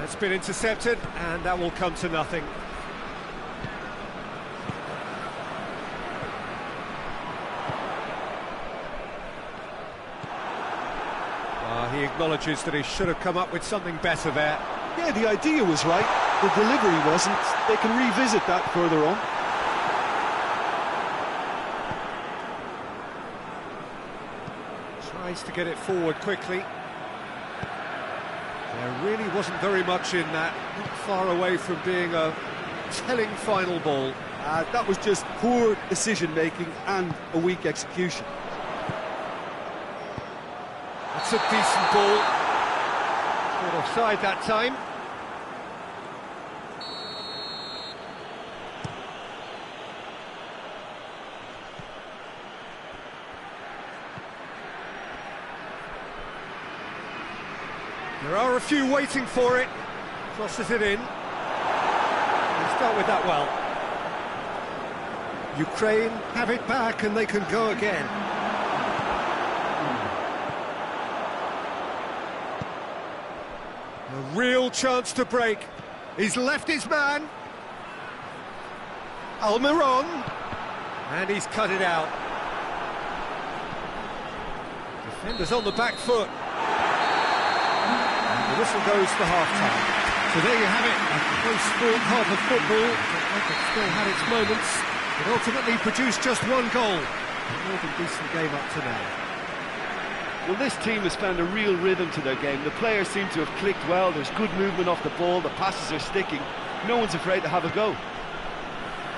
It's been intercepted, and that will come to nothing. Well, he acknowledges that he should have come up with something better there. Yeah, the idea was right, the delivery wasn't. They can revisit that further on. Tries to get it forward quickly. There really wasn't very much in that, not far away from being a telling final ball. That was just poor decision-making and a weak execution. That's a decent ball. Caught offside that time. There are a few waiting for it. Crosses it in. He's dealt with that well. Ukraine have it back and they can go again. A real chance to break. He's left his man. Almiron. And he's cut it out. Defenders on the back foot. And the whistle goes for half-time. So there you have it, a close-fought half of football. It still had its moments. It ultimately produced just one goal. A more than decent game up to now. Well, this team has found a real rhythm to their game. The players seem to have clicked well. There's good movement off the ball. The passes are sticking. No one's afraid to have a go.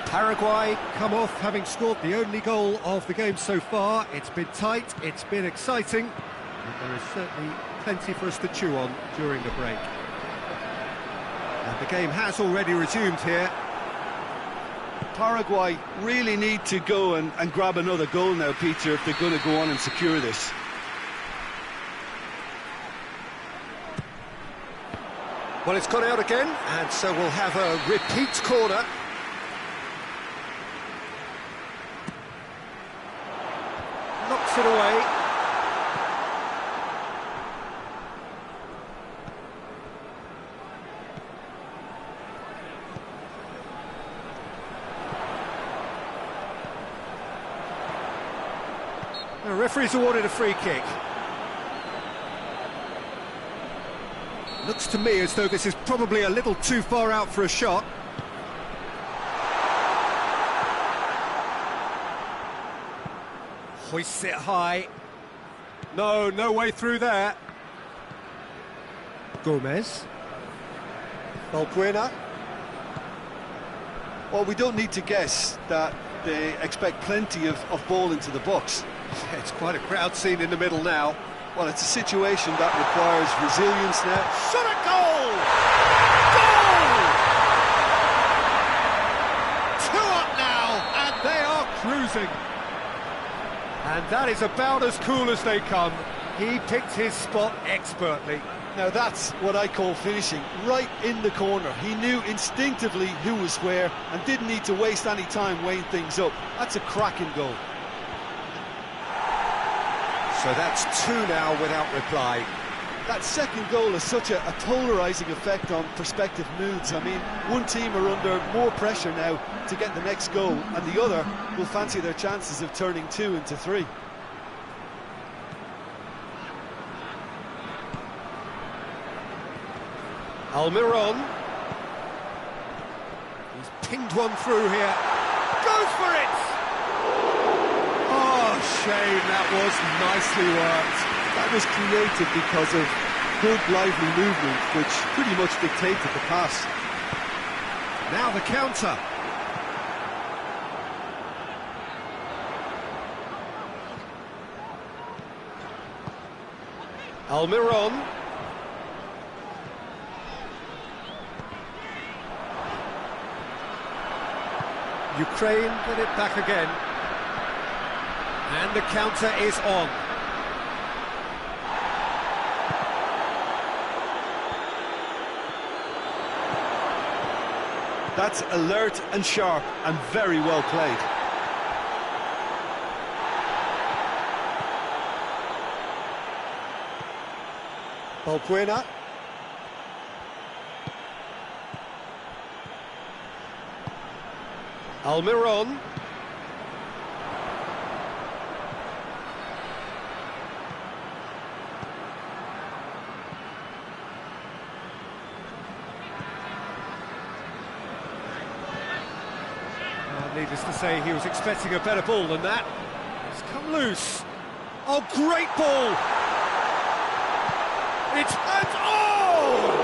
Paraguay come off having scored the only goal of the game so far. It's been tight, it's been exciting, and there is certainly plenty for us to chew on during the break. And the game has already resumed here. Paraguay really need to go and grab another goal now, Peter, if they're going to go on and secure this. Well, it's gone out again, and so we'll have a repeat corner. Knocks it away. The referee's awarded a free kick. Looks to me as though this is probably a little too far out for a shot. Hoists it high. No way through there. Gomez. Balbuena. Well, we don't need to guess that they expect plenty of ball into the box. It's quite a crowd scene in the middle now. Well, it's a situation that requires resilience now. Shot at goal! Goal! 2 up now, and they are cruising. And that is about as cool as they come. He picked his spot expertly. Now that's what I call finishing, right in the corner. He knew instinctively who was where and didn't need to waste any time weighing things up. That's a cracking goal. So that's 2 now without reply. That second goal has such a polarising effect on prospective moods. I mean, one team are under more pressure now to get the next goal, and the other will fancy their chances of turning 2 into 3. Almiron. He's pinged one through here. Goes for it! Oh, shame, that was nicely worked. That was created because of good, lively movement, which pretty much dictated the pass. Now the counter. Almiron. Ukraine get it back again. And the counter is on. That's alert and sharp and very well played. Balbuena. Almiron. Needless to say, he was expecting a better ball than that. It's come loose. Oh, great ball! It's... and oh!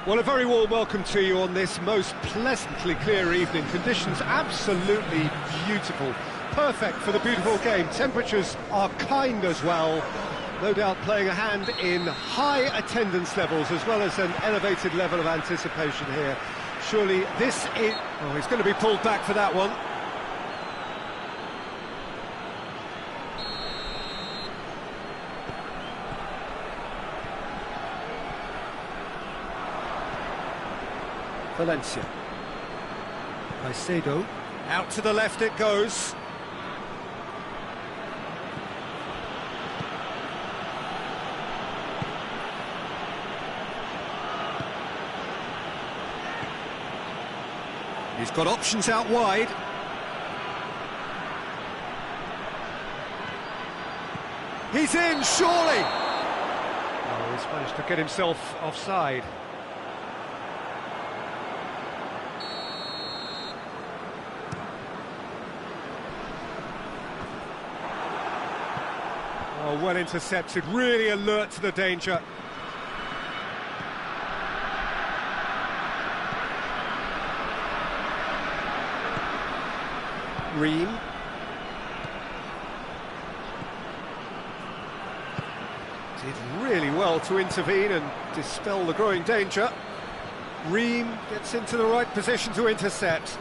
Well, a very warm welcome to you on this most pleasantly clear evening. Conditions absolutely beautiful. Perfect for the beautiful game. Temperatures are kind as well. No doubt playing a hand in high attendance levels as well as an elevated level of anticipation here. Surely this is... oh, he's going to be pulled back for that one. Valencia. Caicedo. Out to the left it goes. He's got options out wide. He's in, surely! Oh, he's managed to get himself offside. Oh, well intercepted, really alert to the danger. Ream. Did really well to intervene and dispel the growing danger. Ream gets into the right position to intercept.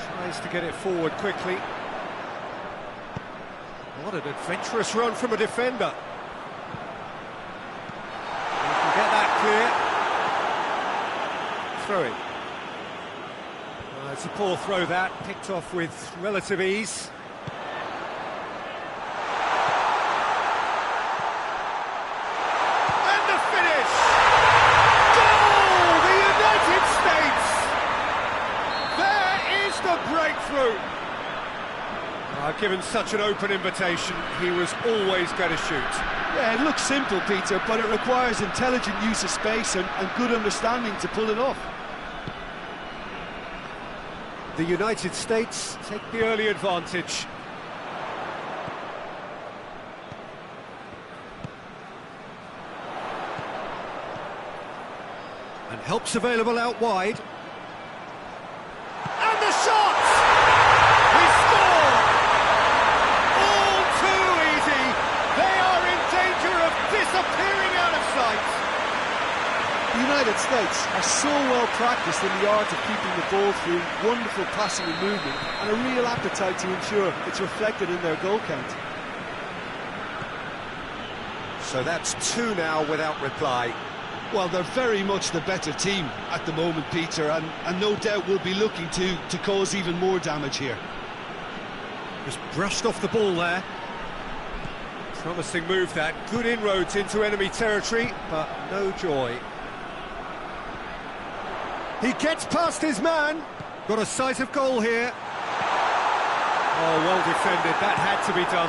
Tries to get it forward quickly. What an adventurous run from a defender. You can get that clear. Throw-in. It's a poor throw that, picked off with relative ease. And the finish! Goal! The United States! There is the breakthrough! Given such an open invitation, he was always going to shoot. Yeah, it looks simple, Peter, but it requires intelligent use of space and good understanding to pull it off. The United States take the early advantage. And help's available out wide. And the shot! He scored! All too easy. They are in danger of disappearing out of sight. The United States are so well practiced in the art of keeping the ball through wonderful passing and movement, and a real appetite to ensure it's reflected in their goal count. So that's two now without reply. Well, they're very much the better team at the moment, Peter, and no doubt will be looking to cause even more damage here. Just brushed off the ball there. Promising move that. Good inroads into enemy territory, but no joy. He gets past his man. Got a sight of goal here. Oh, well defended. That had to be done.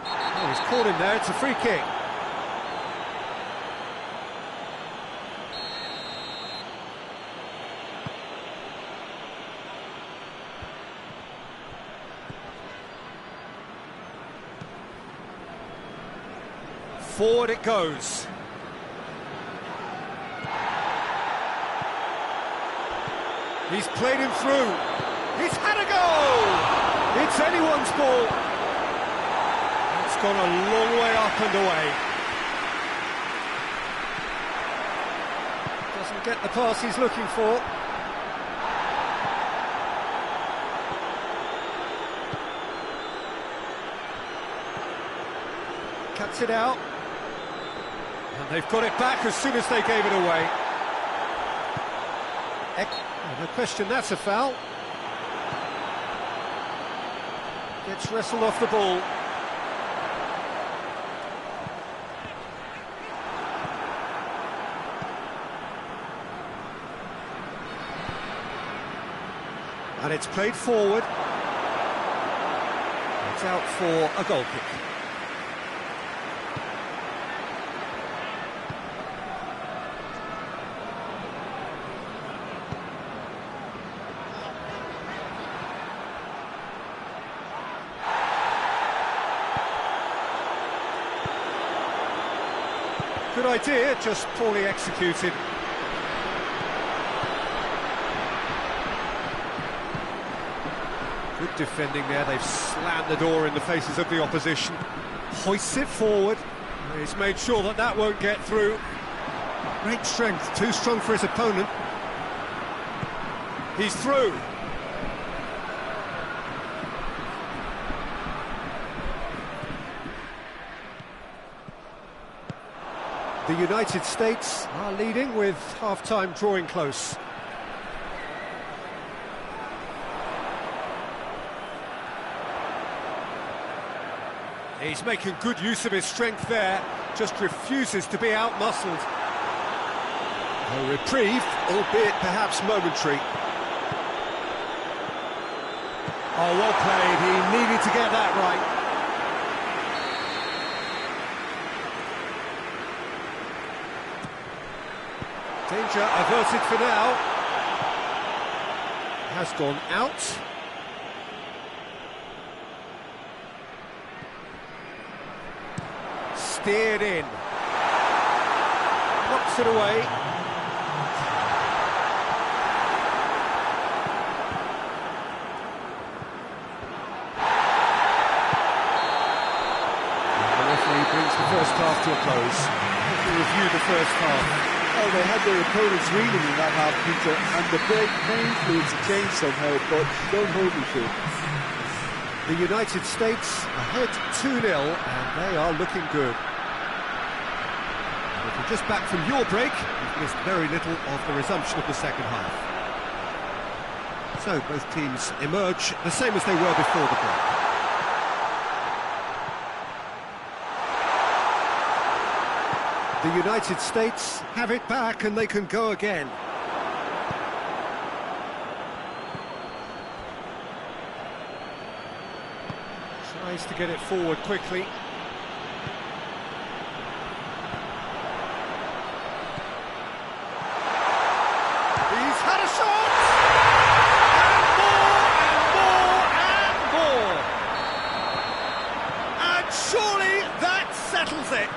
Oh, he's caught him there. It's a free kick. Forward it goes. He's played him through. He's had a go! It's anyone's ball. It's gone a long way up and away. Doesn't get the pass he's looking for. Cuts it out. And they've got it back as soon as they gave it away. No question, that's a foul. Gets wrestled off the ball. And it's played forward. It's out for a goal kick. Good idea, just poorly executed. Good defending there, they've slammed the door in the faces of the opposition. Hoists it forward, he's made sure that that won't get through. Great strength, too strong for his opponent. He's through. The United States are leading with half-time drawing close. He's making good use of his strength there, just refuses to be out-muscled. A reprieve, albeit perhaps momentary. Oh, well played, he needed to get that right. Danger averted for now. Has gone out. Steered in. Knocks it away. The referee brings the first half to a close. Let me review the first half. Oh, they had their opponents reeling in that half, Peter, and the break may influence a change somehow, but don't hold me to it. The United States ahead 2-0, and they are looking good. And if you're just back from your break, you've missed very little of the resumption of the second half. So both teams emerge the same as they were before the break. The United States have it back and they can go again. Tries to get it forward quickly. He's had a shot! And more! And surely that settles it.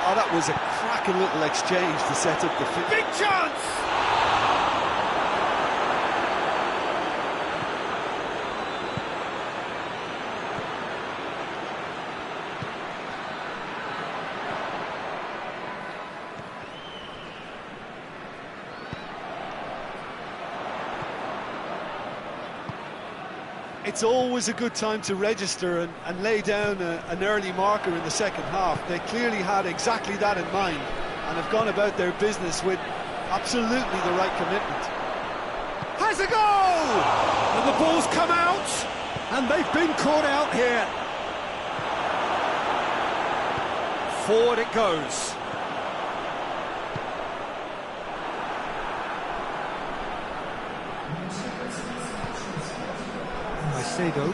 Oh, that was a cracking little exchange to set up the Big chance! It's always a good time to register and lay down an early marker in the second half. They clearly had exactly that in mind and have gone about their business with absolutely the right commitment. Has a goal! And the ball's come out, and they've been caught out here. Forward it goes. Sado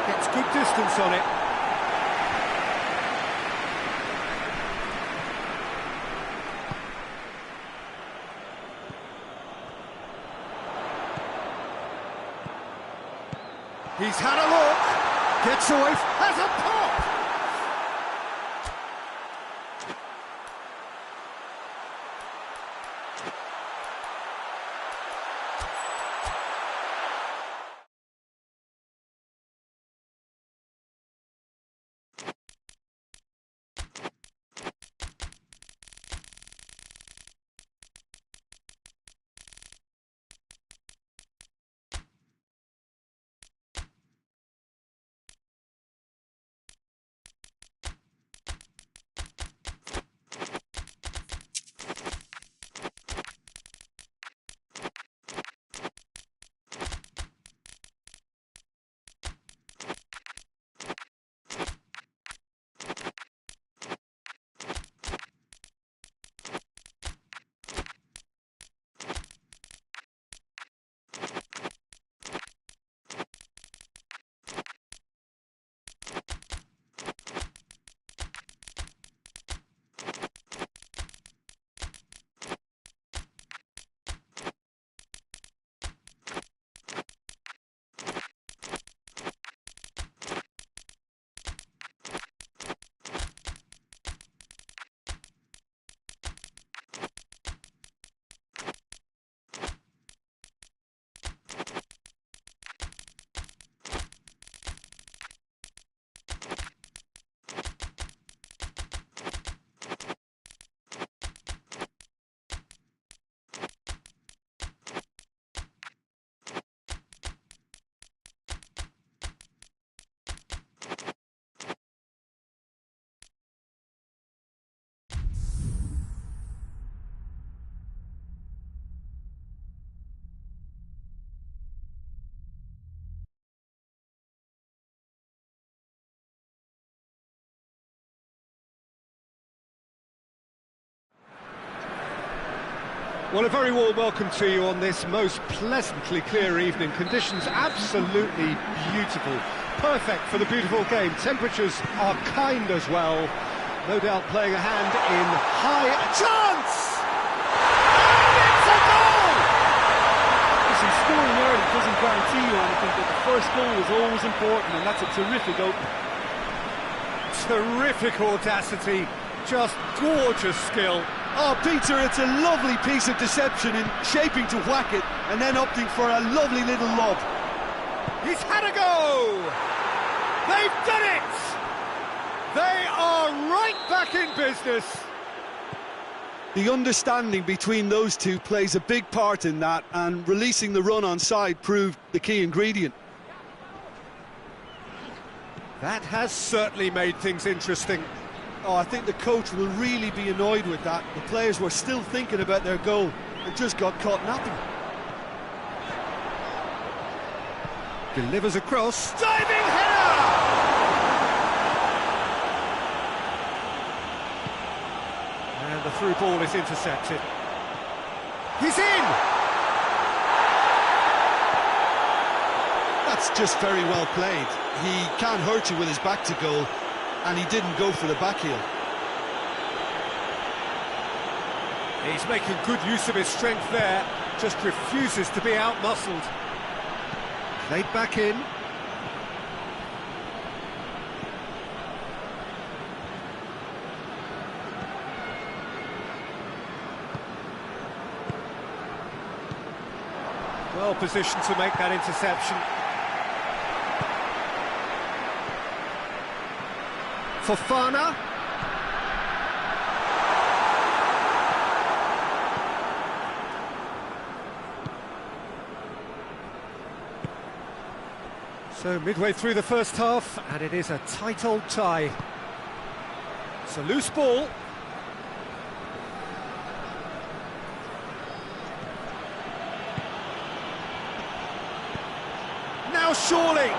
gets good distance on it. He's had a look, gets away, has a pop! Well, a very warm welcome to you on this most pleasantly clear evening. Conditions absolutely beautiful. Perfect for the beautiful game. Temperatures are kind as well. No doubt playing a hand in high... Chance! And it's a goal! Listen, scoring early doesn't guarantee you anything, but the first goal is always important, and that's a terrific opening. Terrific audacity. Just gorgeous skill. Oh, Peter, it's a lovely piece of deception in shaping to whack it and then opting for a lovely little lob. He's had a go! They've done it! They are right back in business. The understanding between those two plays a big part in that, and releasing the run on side proved the key ingredient. That has certainly made things interesting. Oh, I think the coach will really be annoyed with that. The players were still thinking about their goal and just got caught napping. Delivers across. Diving header! And the through ball is intercepted. He's in! That's just very well played. He can't hurt you with his back to goal, and he didn't go for the back heel. He's making good use of his strength there, just refuses to be out-muscled. Played back in. Well positioned to make that interception. Fofana. So midway through the first half, and it is a tight old tie. It's a loose ball. Now surely.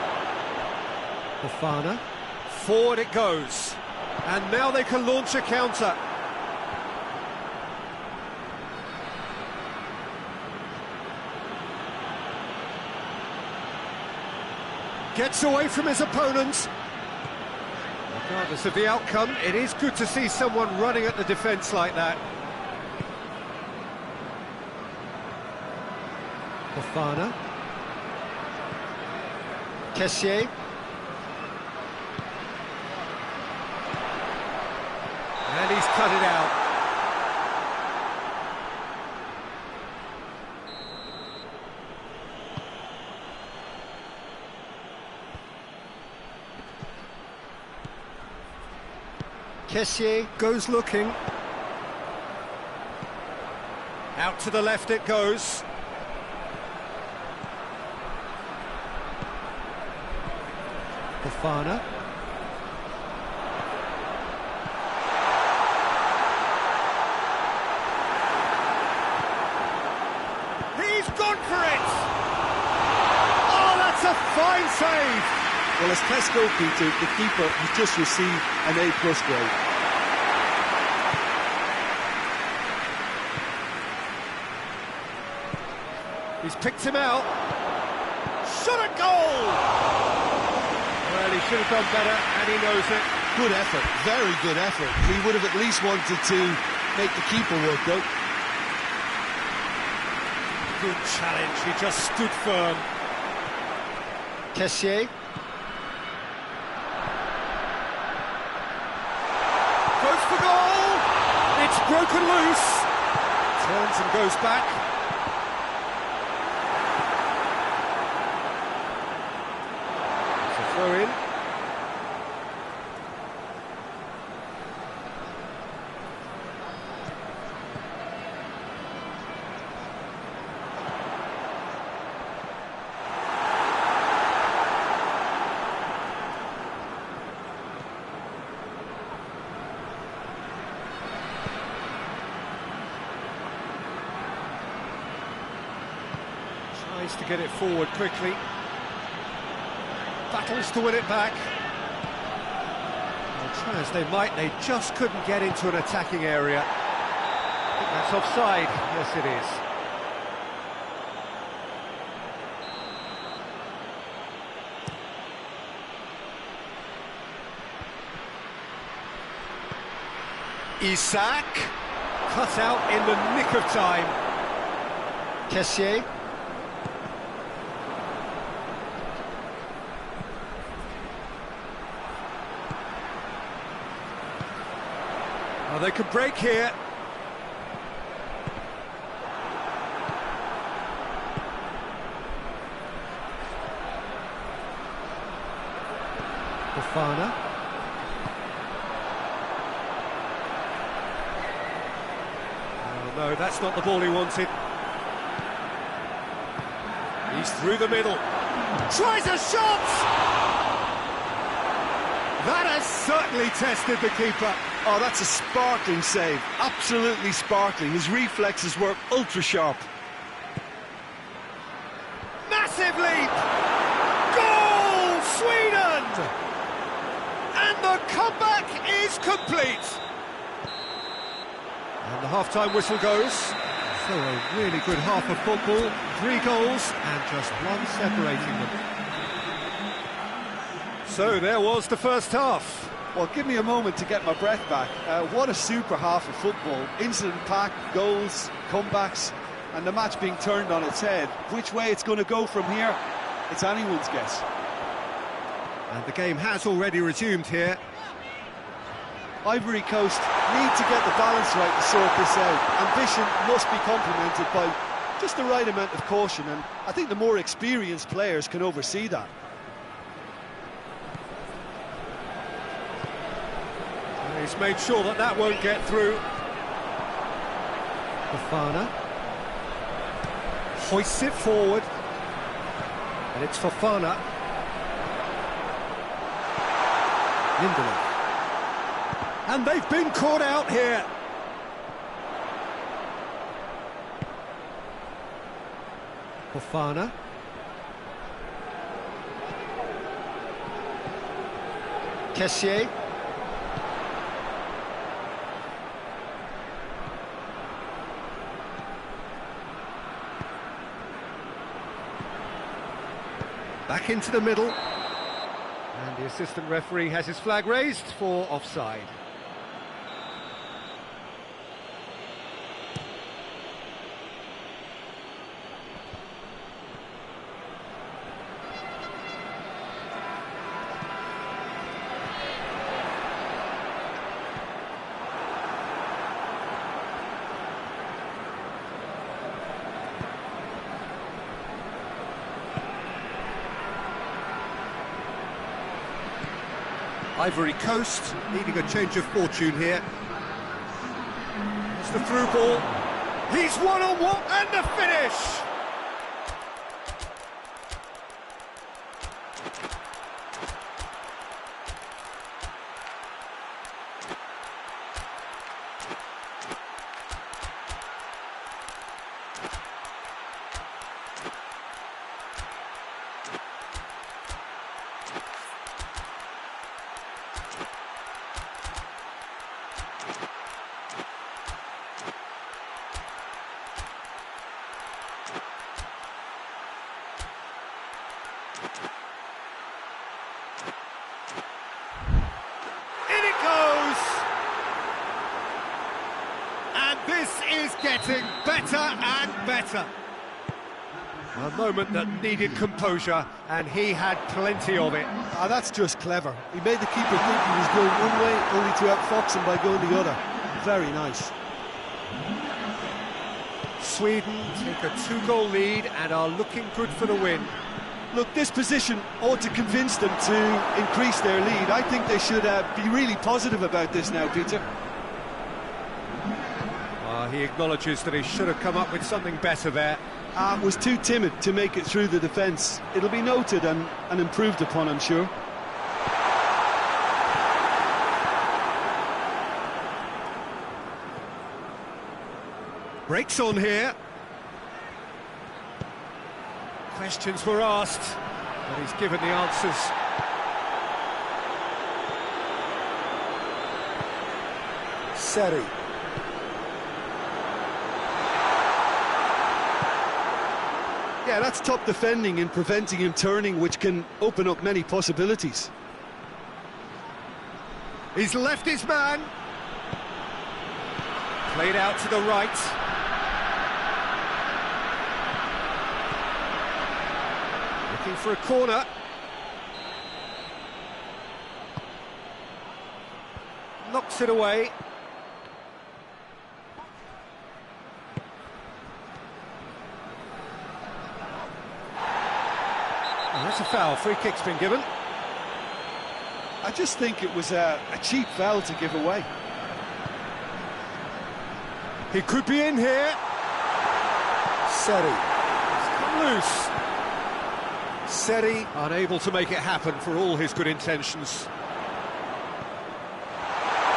Fofana. Forward it goes. And now they can launch a counter. Gets away from his opponent. Regardless of the outcome, it is good to see someone running at the defence like that. Fofana. Kcm4. And he's cut it out. Kcm4 goes looking. Out to the left it goes. Fofana. He's gone for it! Oh, that's a fine save! Well, as test goalkeeper, the keeper has just received an A+ grade. He's picked him out. Shot a goal! Well, he should have done better, and he knows it. Good effort, very good effort. He would have at least wanted to make the keeper work, though. Good challenge, he just stood firm. Kcm4. Goes for goal! It's broken loose. Turns and goes back. It's a throw in. Tries to get it forward quickly. Battles to win it back. Well, try as they might, they just couldn't get into an attacking area. I think that's offside. Yes, it is. Isak, cut out in the nick of time. Kcm4. Oh, they could break here. Fofana. Oh, no, that's not the ball he wanted. He's through the middle. Tries a shot! That has certainly tested the keeper. Oh, that's a sparkling save. Absolutely sparkling. His reflexes were ultra-sharp. Massive leap! Goal, Sweden! And the comeback is complete. And the half-time whistle goes. So a really good half of football, 3 goals and just one separating them. So there was the first half. Well, give me a moment to get my breath back. What a super half of football. Incident-packed, goals, comebacks, and the match being turned on its head. Which way it's going to go from here, it's anyone's guess. And the game has already resumed here. Ivory Coast need to get the balance right to sort this out. Ambition must be complemented by just the right amount of caution, and I think the more experienced players can oversee that. He's made sure that that won't get through. Fofana hoists it forward, and it's Fofana. Lindelof. And they've been caught out here. Fofana. Kcm4. Back into the middle. And the assistant referee has his flag raised for offside. Ivory Coast needing a change of fortune here. It's the through ball. He's one-on-one and the finish! This is getting better and better. A moment that needed composure, and he had plenty of it. That's just clever. He made the keeper think he was going one way, only to outfox him by going the other. Very nice. Sweden take a 2-goal lead and are looking good for the win. Look, this position ought to convince them to increase their lead. I think they should be really positive about this now, Peter. He acknowledges that he should have come up with something better there. Was too timid to make it through the defence. It'll be noted and improved upon, I'm sure. Breaks on here. Questions were asked, but he's given the answers. Seri. Yeah, that's top defending and preventing him turning, which can open up many possibilities. He's left his man. Played out to the right. Looking for a corner. Knocks it away. That's a foul. Free kick's been given. I just think it was a cheap foul to give away. He could be in here. Seri. It's come loose. Seri unable to make it happen for all his good intentions.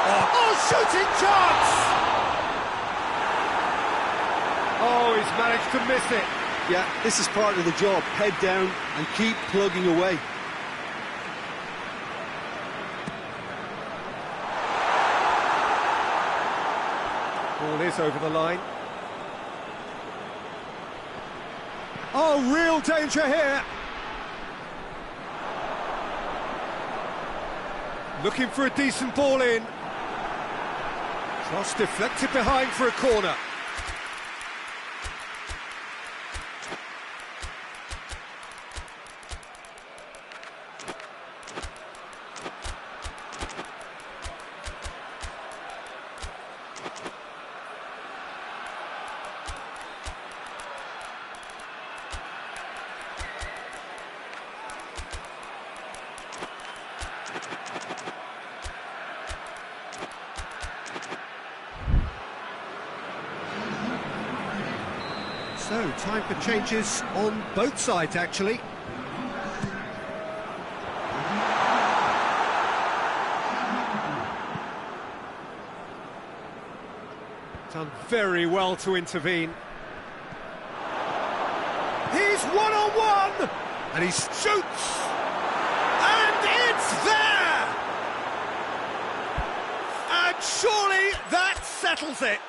Oh, shooting chance! Oh, he's managed to miss it. Yeah, this is part of the job. Head down and keep plugging away. Ball is over the line. Oh, real danger here. Looking for a decent ball in. Cross deflected behind for a corner. So, time for changes on both sides, actually. Done very well to intervene. He's one-on-one! And he shoots! And it's there! And surely that settles it!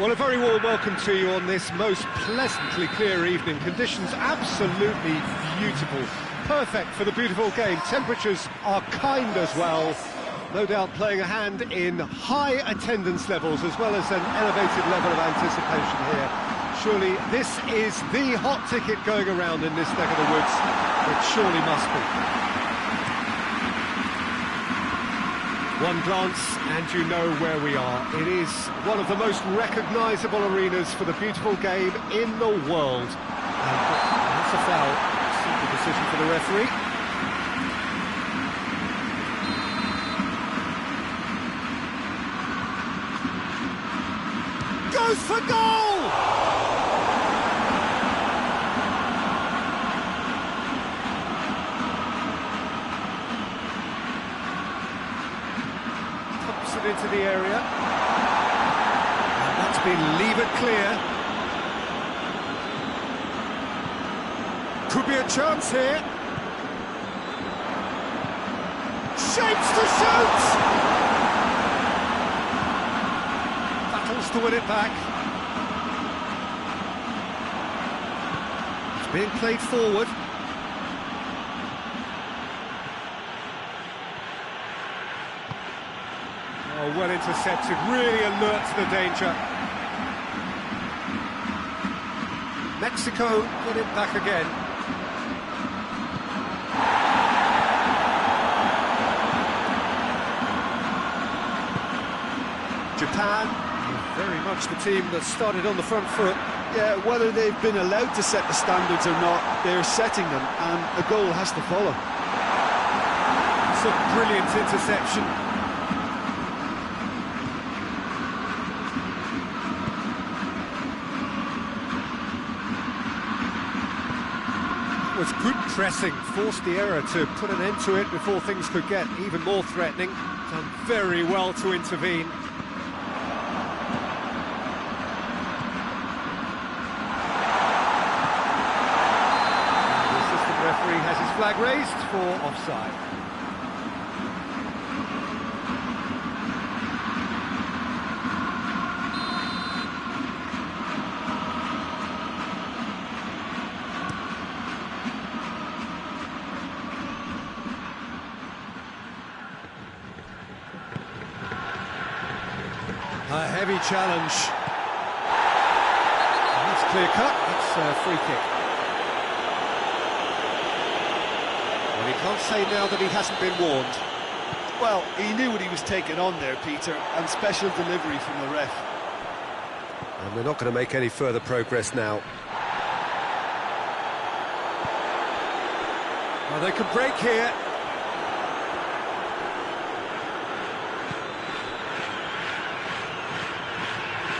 Well, a very warm welcome to you on this most pleasantly clear evening. Conditions absolutely beautiful. Perfect for the beautiful game. Temperatures are kind as well. No doubt playing a hand in high attendance levels as well as an elevated level of anticipation here. Surely this is the hot ticket going around in this neck of the woods. It surely must be. One glance and you know where we are. It is one of the most recognisable arenas for the beautiful game in the world. And that's a foul. Simple decision for the referee. goes for goal! Pumps it into the area. And that's been levered clear. Could be a chance here. Shapes to shoot! Battles to win it back. It's being played forward. Oh, well intercepted, really alert to the danger. Mexico get it back again. Japan, very much the team that started on the front foot. Yeah, whether they've been allowed to set the standards or not, they're setting them, and a goal has to follow. It's a brilliant interception. It was good pressing, forced the error to put an end to it before things could get even more threatening. Done very well to intervene. Referee has his flag raised for offside. A heavy challenge. That's clear cut, it's a free kick. Well, he can't say now that he hasn't been warned. Well, he knew what he was taking on there, Peter, and special delivery from the ref. And we're not going to make any further progress now. Well, they can break here.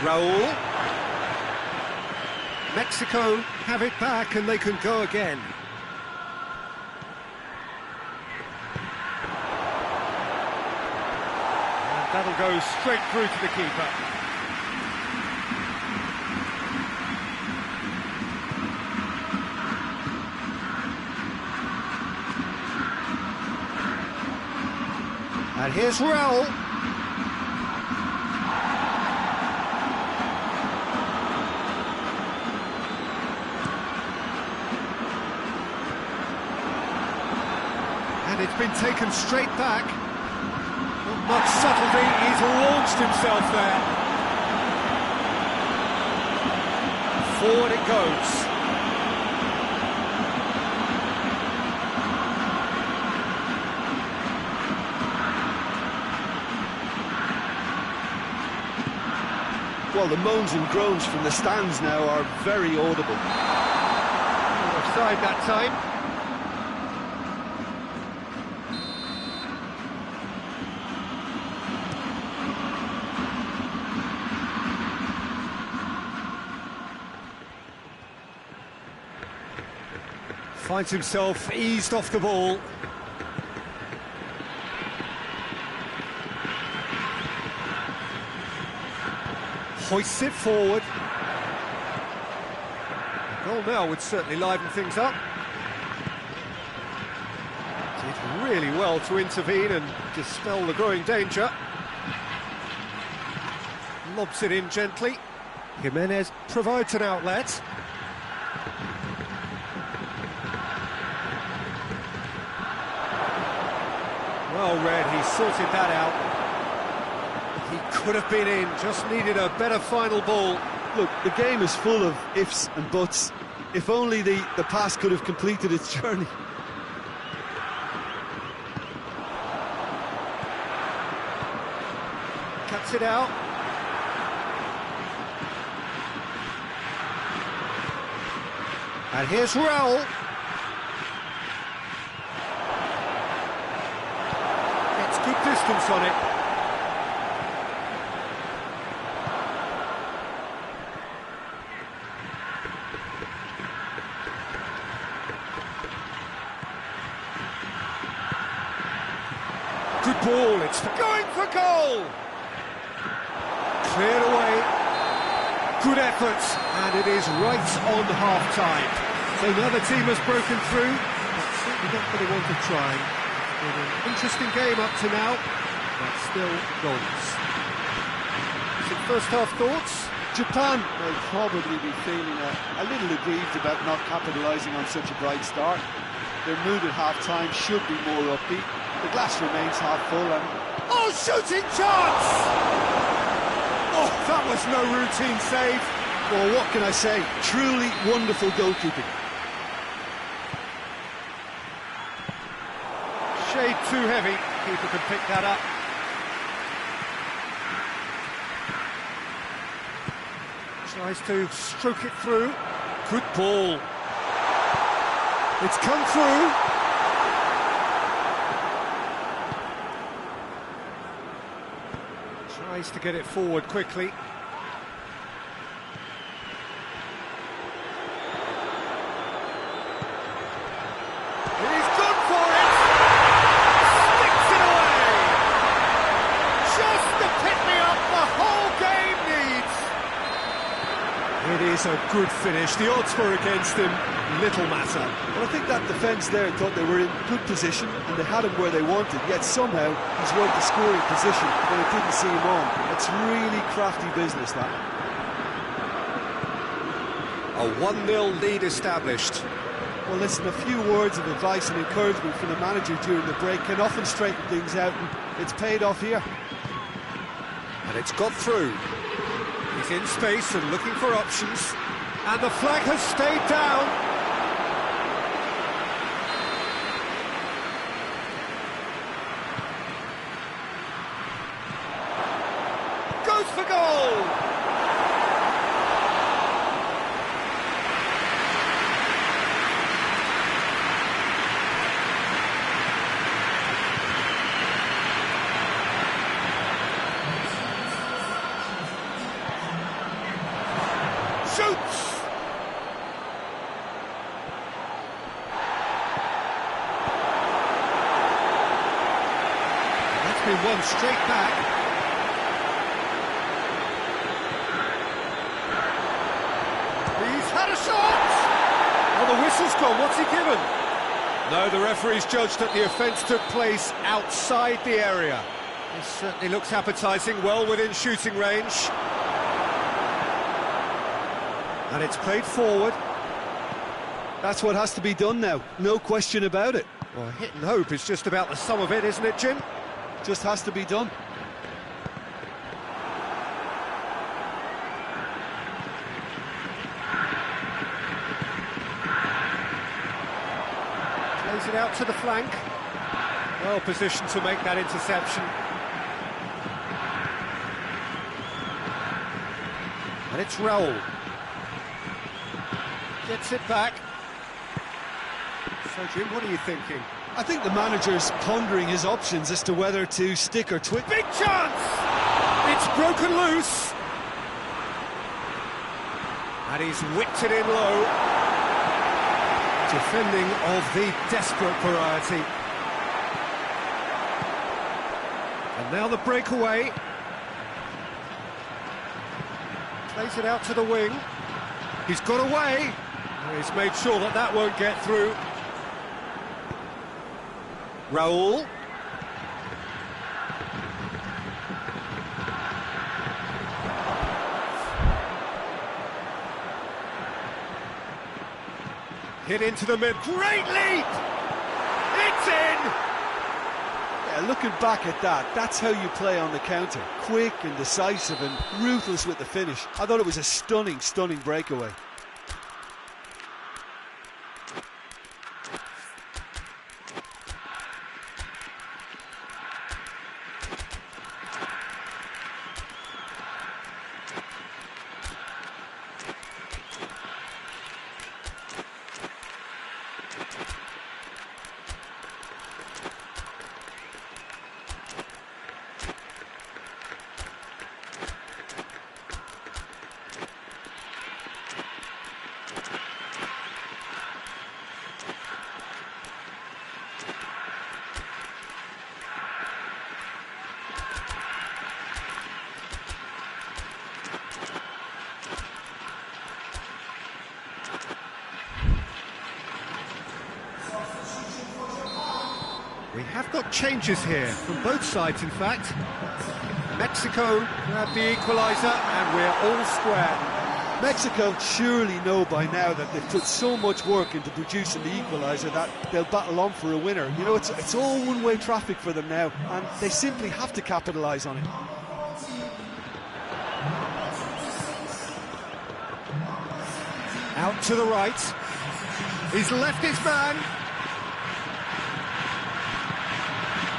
Raul. Mexico have it back and they can go again. And that'll go straight through to the keeper. And here's Raul. And it's been taken straight back. Not much subtlety, he's launched himself there. Forward it goes. Well, the moans and groans from the stands now are very audible. Offside that time. Finds himself eased off the ball. Hoists it forward. A goal now would certainly liven things up. Did really well to intervene and dispel the growing danger. Lobs it in gently. Jimenez provides an outlet. Well read, he sorted that out. He could have been in, just needed a better final ball. Look, the game is full of ifs and buts. If only the pass could have completed its journey. Cuts it out. And here's Raul. Gets good distance on it. ball, it's Going for goal! cleared away. Good effort, and it is right on half-time. So now the team has broken through, but certainly not what they wanted trying. It's been an interesting game up to now, but still goals. Some first-half thoughts? Japan will probably be feeling a little aggrieved about not capitalising on such a bright start. Their mood at half-time should be more upbeat. The glass remains half full and... Oh, shooting chance! Oh, that was no routine save. Well, what can I say? Truly wonderful goalkeeping. Shade too heavy. Keeper can pick that up. Tries to stroke it through. Good ball. It's come through. Tries to get it forward quickly. He's gone for it! Sticks it away! Just the pick-me-up the whole game needs! It is a good finish. The odds were against him. Little matter. Well, I think that defence there thought they were in good position and they had him where they wanted, yet somehow he's worked the scoring position when it didn't see him on. It's really crafty business, that. A 1-0 lead established. Well, listen, a few words of advice and encouragement from the manager during the break can often straighten things out, and it's paid off here. And it's got through. He's in space and looking for options. And the flag has stayed down. Goes for goal! Shoots! That's been won straight back. He's had a shot! Oh, the whistle's gone. What's he given? No, the referee's judged that the offence took place outside the area. This certainly looks appetising, well within shooting range. And it's played forward. That's what has to be done now, no question about it. Well, hit and hope is just about the sum of it, isn't it, Jim? Just has to be done. Plays it out to the flank. Well positioned to make that interception. And it's Raul. Gets it back. So, Jim, what are you thinking? I think the manager's pondering his options as to whether to stick or twit. Big chance! It's broken loose. And he's whipped it in low. Defending of the desperate variety. And now the breakaway. Plays it out to the wing. He's got away. He's made sure that that won't get through. Raul. Hit into the mid. Great leap! It's in! Yeah, looking back at that, that's how you play on the counter. Quick and decisive and ruthless with the finish. I thought it was a stunning, stunning breakaway. got changes here from both sides, in fact. Mexico have the equaliser, and we're all square. Mexico surely know by now that they've put so much work into producing the equaliser that they'll battle on for a winner. You know, it's all one-way traffic for them now, and they simply have to capitalise on it. Out to the right. He's left his man.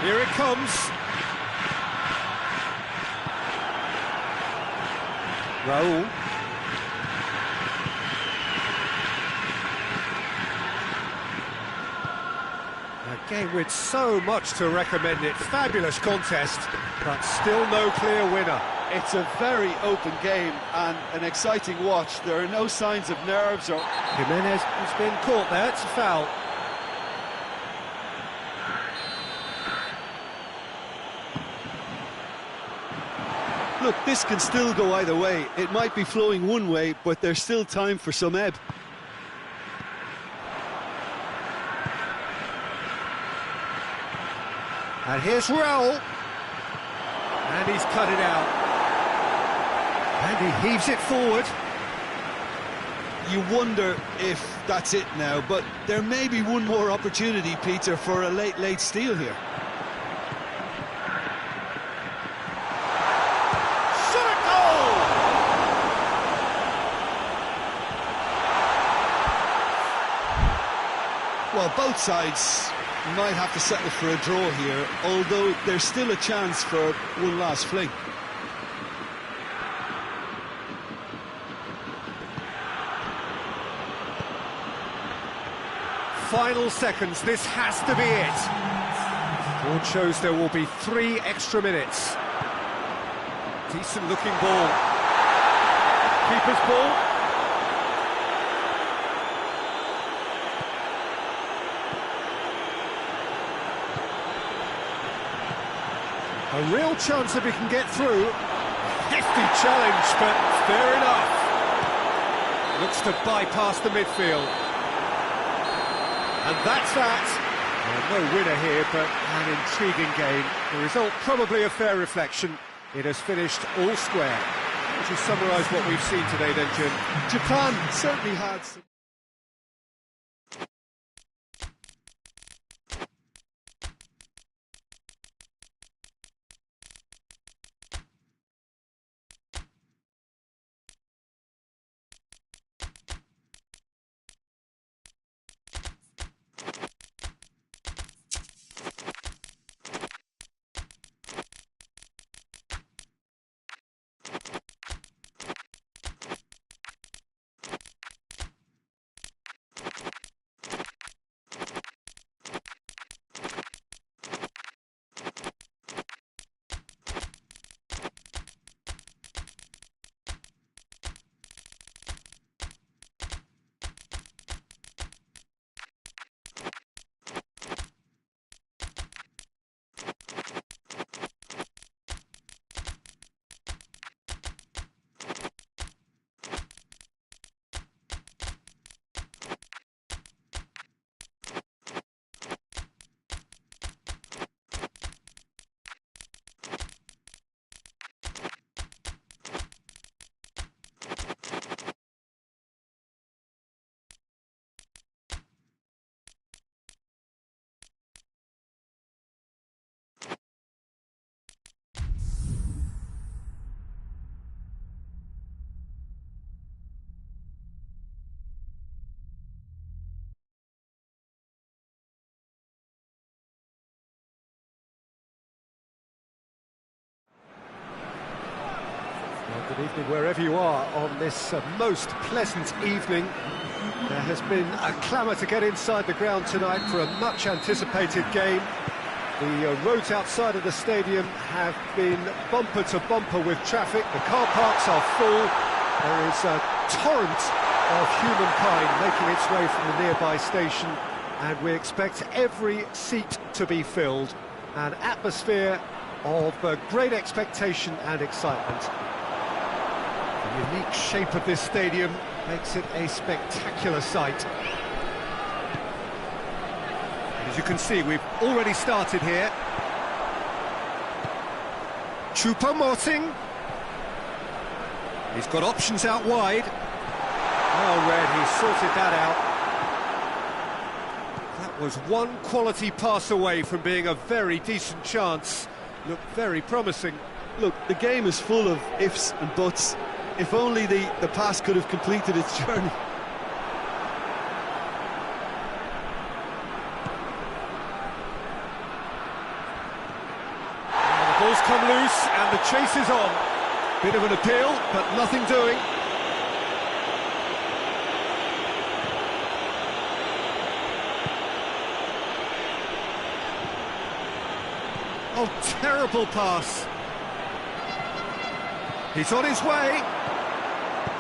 Here it comes. Raul. A game with so much to recommend it. Fabulous contest, but still no clear winner. It's a very open game and an exciting watch. There are no signs of nerves or... Jimenez has been caught there, it's a foul. Look, this can still go either way. It might be flowing one way, but there's still time for some ebb. And here's Raul. And he's cut it out. And he heaves it forward. You wonder if that's it now, but there may be one more opportunity, Peter, for a late steal here. Shot a goal! Well, both sides might have to settle for a draw here, although there's still a chance for one last fling. Final seconds, this has to be it. Board shows there will be 3 extra minutes. Decent looking ball. Keeper's ball. A real chance if he can get through. Hefty challenge, but fair enough. Looks to bypass the midfield. And that's that. No winner here, but an intriguing game. The result probably a fair reflection. It has finished all square. Would you summarise what we've seen today then, Jim? Japan certainly had some... Good evening wherever you are on this most pleasant evening. There has been a clamour to get inside the ground tonight for a much anticipated game. The roads outside of the stadium have been bumper to bumper with traffic. The car parks are full. There is a torrent of humankind making its way from the nearby station, and we expect every seat to be filled. An atmosphere of great expectation and excitement. The unique shape of this stadium makes it a spectacular sight. As you can see, we've already started here. Choupo-Moting. He's got options out wide. Well read, he sorted that out. That was one quality pass away from being a very decent chance. Looked very promising. Look, the game is full of ifs and buts. If only the pass could have completed its journey. And the ball's come loose and the chase is on. Bit of an appeal, but nothing doing. Oh, terrible pass. He's on his way.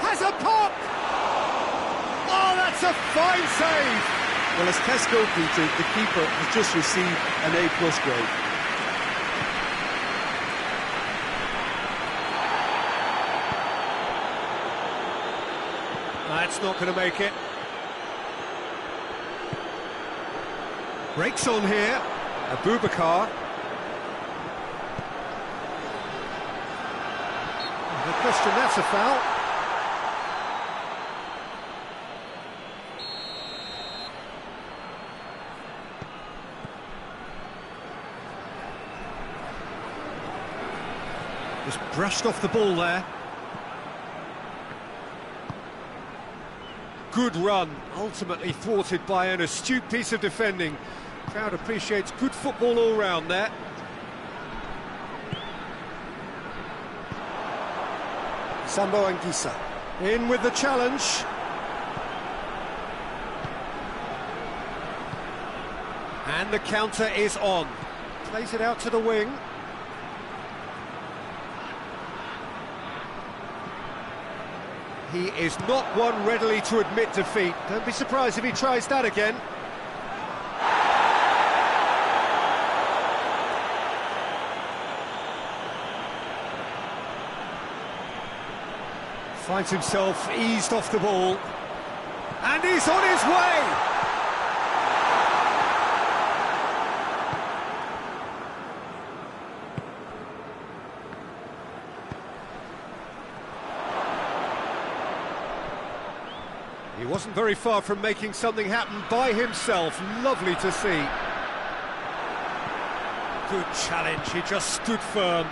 Has a pop! Oh, that's a fine save! Well, as Tesco Peter, the keeper, has just received an A+ grade. That's not going to make it. Breaks on here. Abubakar. No question, that's a foul. Just brushed off the ball there. Good run, ultimately thwarted by an astute piece of defending. Crowd appreciates good football all round there. Sambo Anguissa. In with the challenge. And the counter is on. Plays it out to the wing. He is not one readily to admit defeat. Don't be surprised if he tries that again. Finds himself eased off the ball. And he's on his way! He wasn't very far from making something happen by himself. Lovely to see. Good challenge, he just stood firm.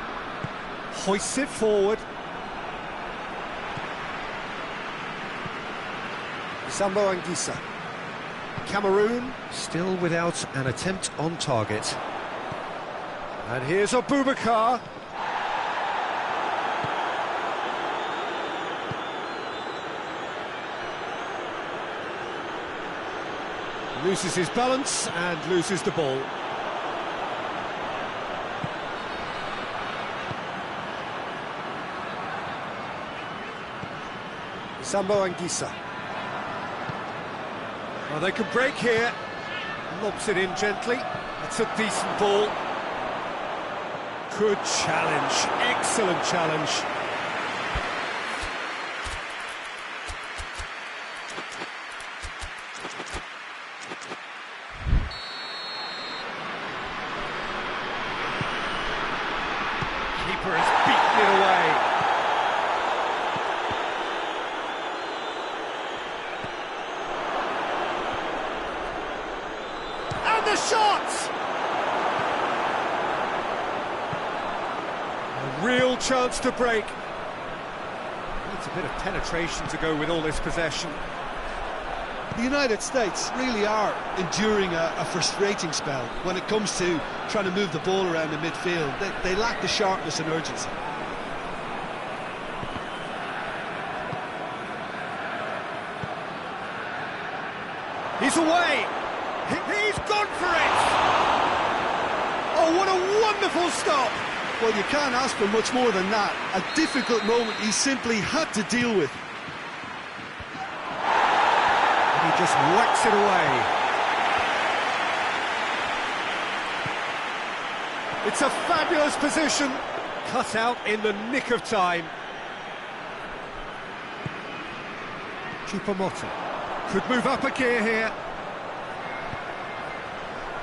Hoists it forward. Sambo Anguissa. Cameroon still without an attempt on target. And here's Abubakar. Loses his balance and loses the ball. Sambo Anguissa. Well, they can break here. Lobs it in gently. That's a decent ball. Good challenge. Excellent challenge. Keeper has beaten it away. And the shot! A real chance to break. Needs a bit of penetration to go with all this possession. The United States really are enduring a frustrating spell when it comes to trying to move the ball around in midfield. They lack the sharpness and urgency. He's away! He's gone for it! Oh, what a wonderful stop! Well, you can't ask for much more than that. A difficult moment he simply had to deal with. He just whacks it away. It's a fabulous position, cut out in the nick of time. Choupo-Moting could move up a gear here.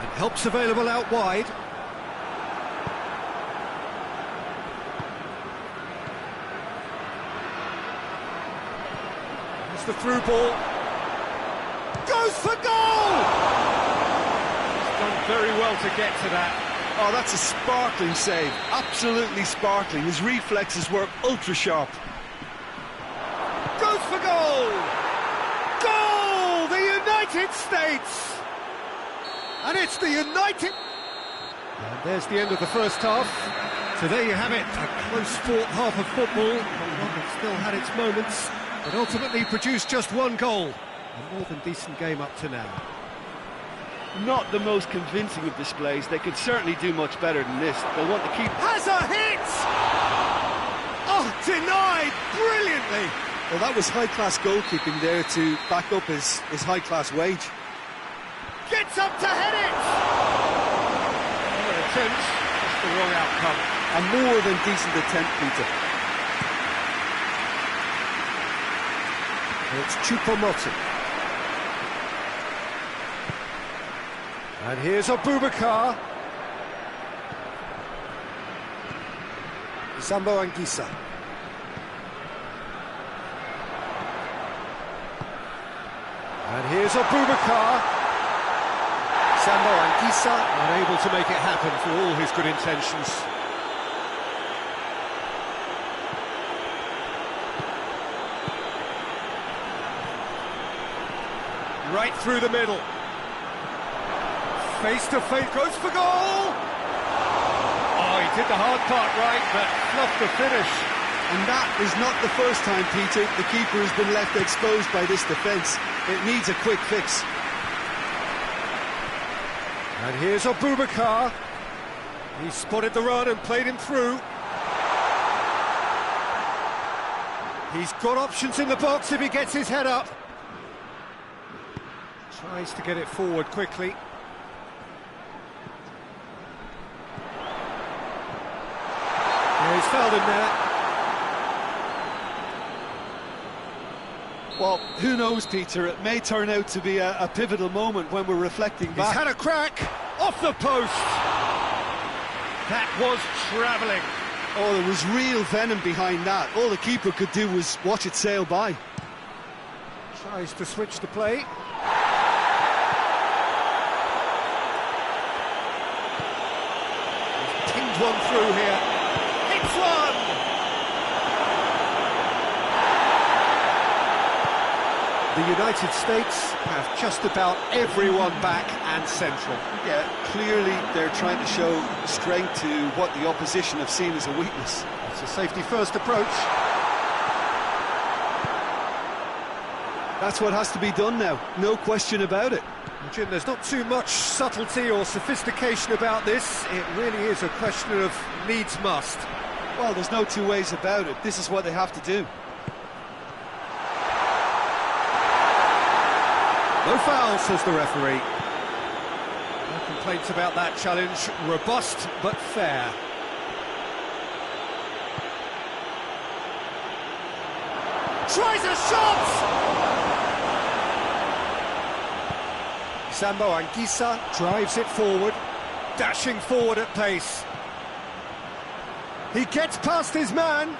And help's available out wide. It's the through ball. Goes for goal! He's done very well to get to that. Oh, that's a sparkling save. Absolutely sparkling. His reflexes were ultra sharp. Goes for goal! Goal! The United States! And it's the United... And there's the end of the first half. So there you have it, a close-fought half of football, one that still had its moments, but ultimately produced just one goal. A more than decent game up to now. Not the most convincing of displays. They could certainly do much better than this. They'll want to keep... Has a hit! Oh, denied brilliantly! Well, that was high-class goalkeeping there to back up his high-class wage. Gets up to head it! An attempt, just the wrong outcome. A more than decent attempt, Peter. It's Choupo-Moting. And here's Abubakar. Sambo Anguissa. And here's Abubakar. Sambo Anguissa unable to make it happen for all his good intentions. Right through the middle. Face to face, goes for goal! Oh, he did the hard part right, but fluffed the finish. And that is not the first time, Peter, the keeper has been left exposed by this defence. It needs a quick fix. And here's Abubakar. He spotted the run and played him through. He's got options in the box if he gets his head up. Tries to get it forward quickly. Yeah, he's fouled him there. Well, who knows, Peter? It may turn out to be a pivotal moment when we're reflecting back. He's had a crack off the post. That was travelling. Oh, there was real venom behind that. All the keeper could do was watch it sail by. Tries to switch the play. He's pinged one through here. Hits one! The United States have just about everyone back and central. Yeah, clearly they're trying to show strength to what the opposition have seen as a weakness. It's a safety-first approach. That's what has to be done now, no question about it. Jim, there's not too much subtlety or sophistication about this. It really is a question of needs must. Well, there's no two ways about it. This is what they have to do. No foul, says the referee. No complaints about that challenge. Robust but fair. Tries a shot! Sambo Anguissa drives it forward, dashing forward at pace. He gets past his man.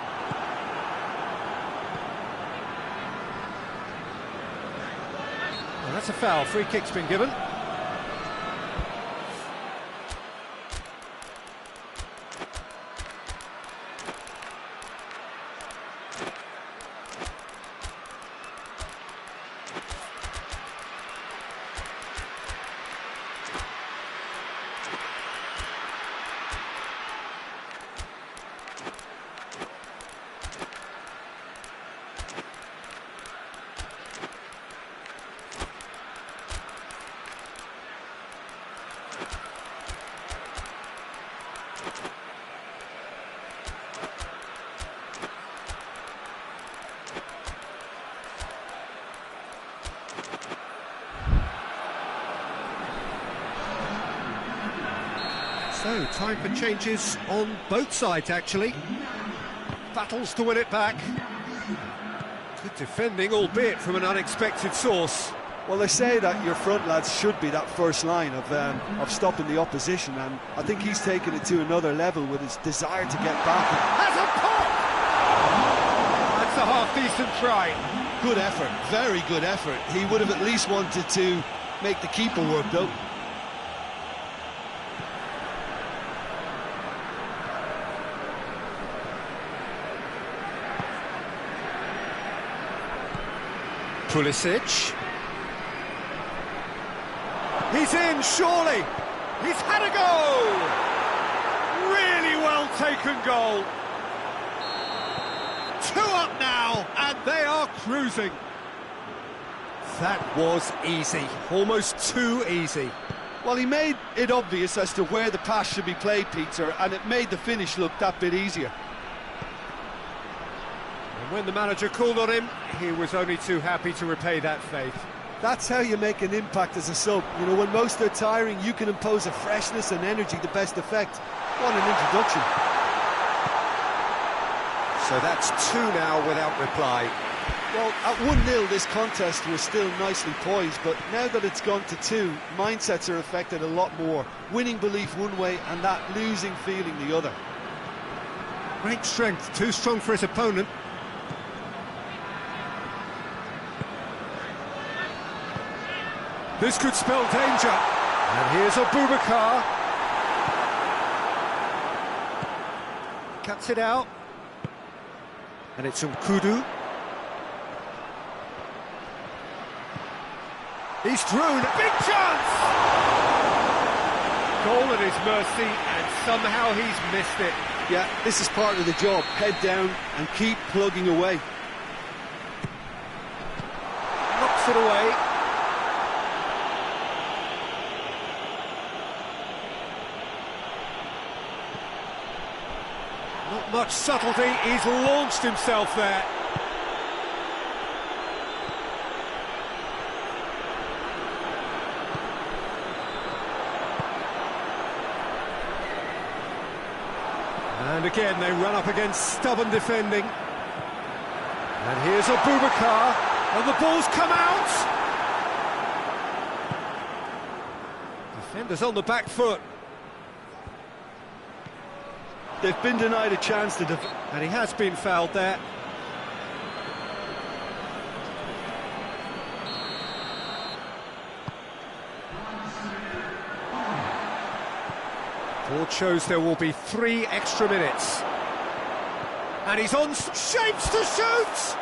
Well, that's a foul. Free kick's been given. So, time for changes on both sides, actually. Battles to win it back. Good defending, albeit from an unexpected source. Well, they say that your front lads should be that first line of stopping the opposition, and I think he's taken it to another level with his desire to get back. Has a pop! That's a half-decent try. Good effort, very good effort. He would have at least wanted to make the keeper work, though. Pulisic. He's in, surely. He's had a goal. Really well taken goal. 2 up now, and they are cruising. That was easy, almost too easy. Well, he made it obvious as to where the pass should be played, Peter, and it made the finish look that bit easier. And when the manager called on him, he was only too happy to repay that faith. That's how you make an impact as a sub. You know, when most are tiring, you can impose a freshness and energy to best effect. What an introduction. So that's 2 now without reply. Well, at 1-0, this contest was still nicely poised, but now that it's gone to 2, mindsets are affected a lot more. Winning belief one way and that losing feeling the other. Great strength, too strong for his opponent. This could spell danger. And here's Abubakar. Cuts it out. And it's Kudu. He's through. Big chance! Goal at his mercy, and somehow he's missed it. Yeah, this is part of the job. Head down and keep plugging away. Knocks it away. Not much subtlety, he's launched himself there. And again they run up against stubborn defending. And here's Abubakar, and the ball's come out! Defenders on the back foot. They've been denied a chance to defend. And he has been fouled there. Board shows there will be 3 extra minutes. And he's on, shapes to shoot!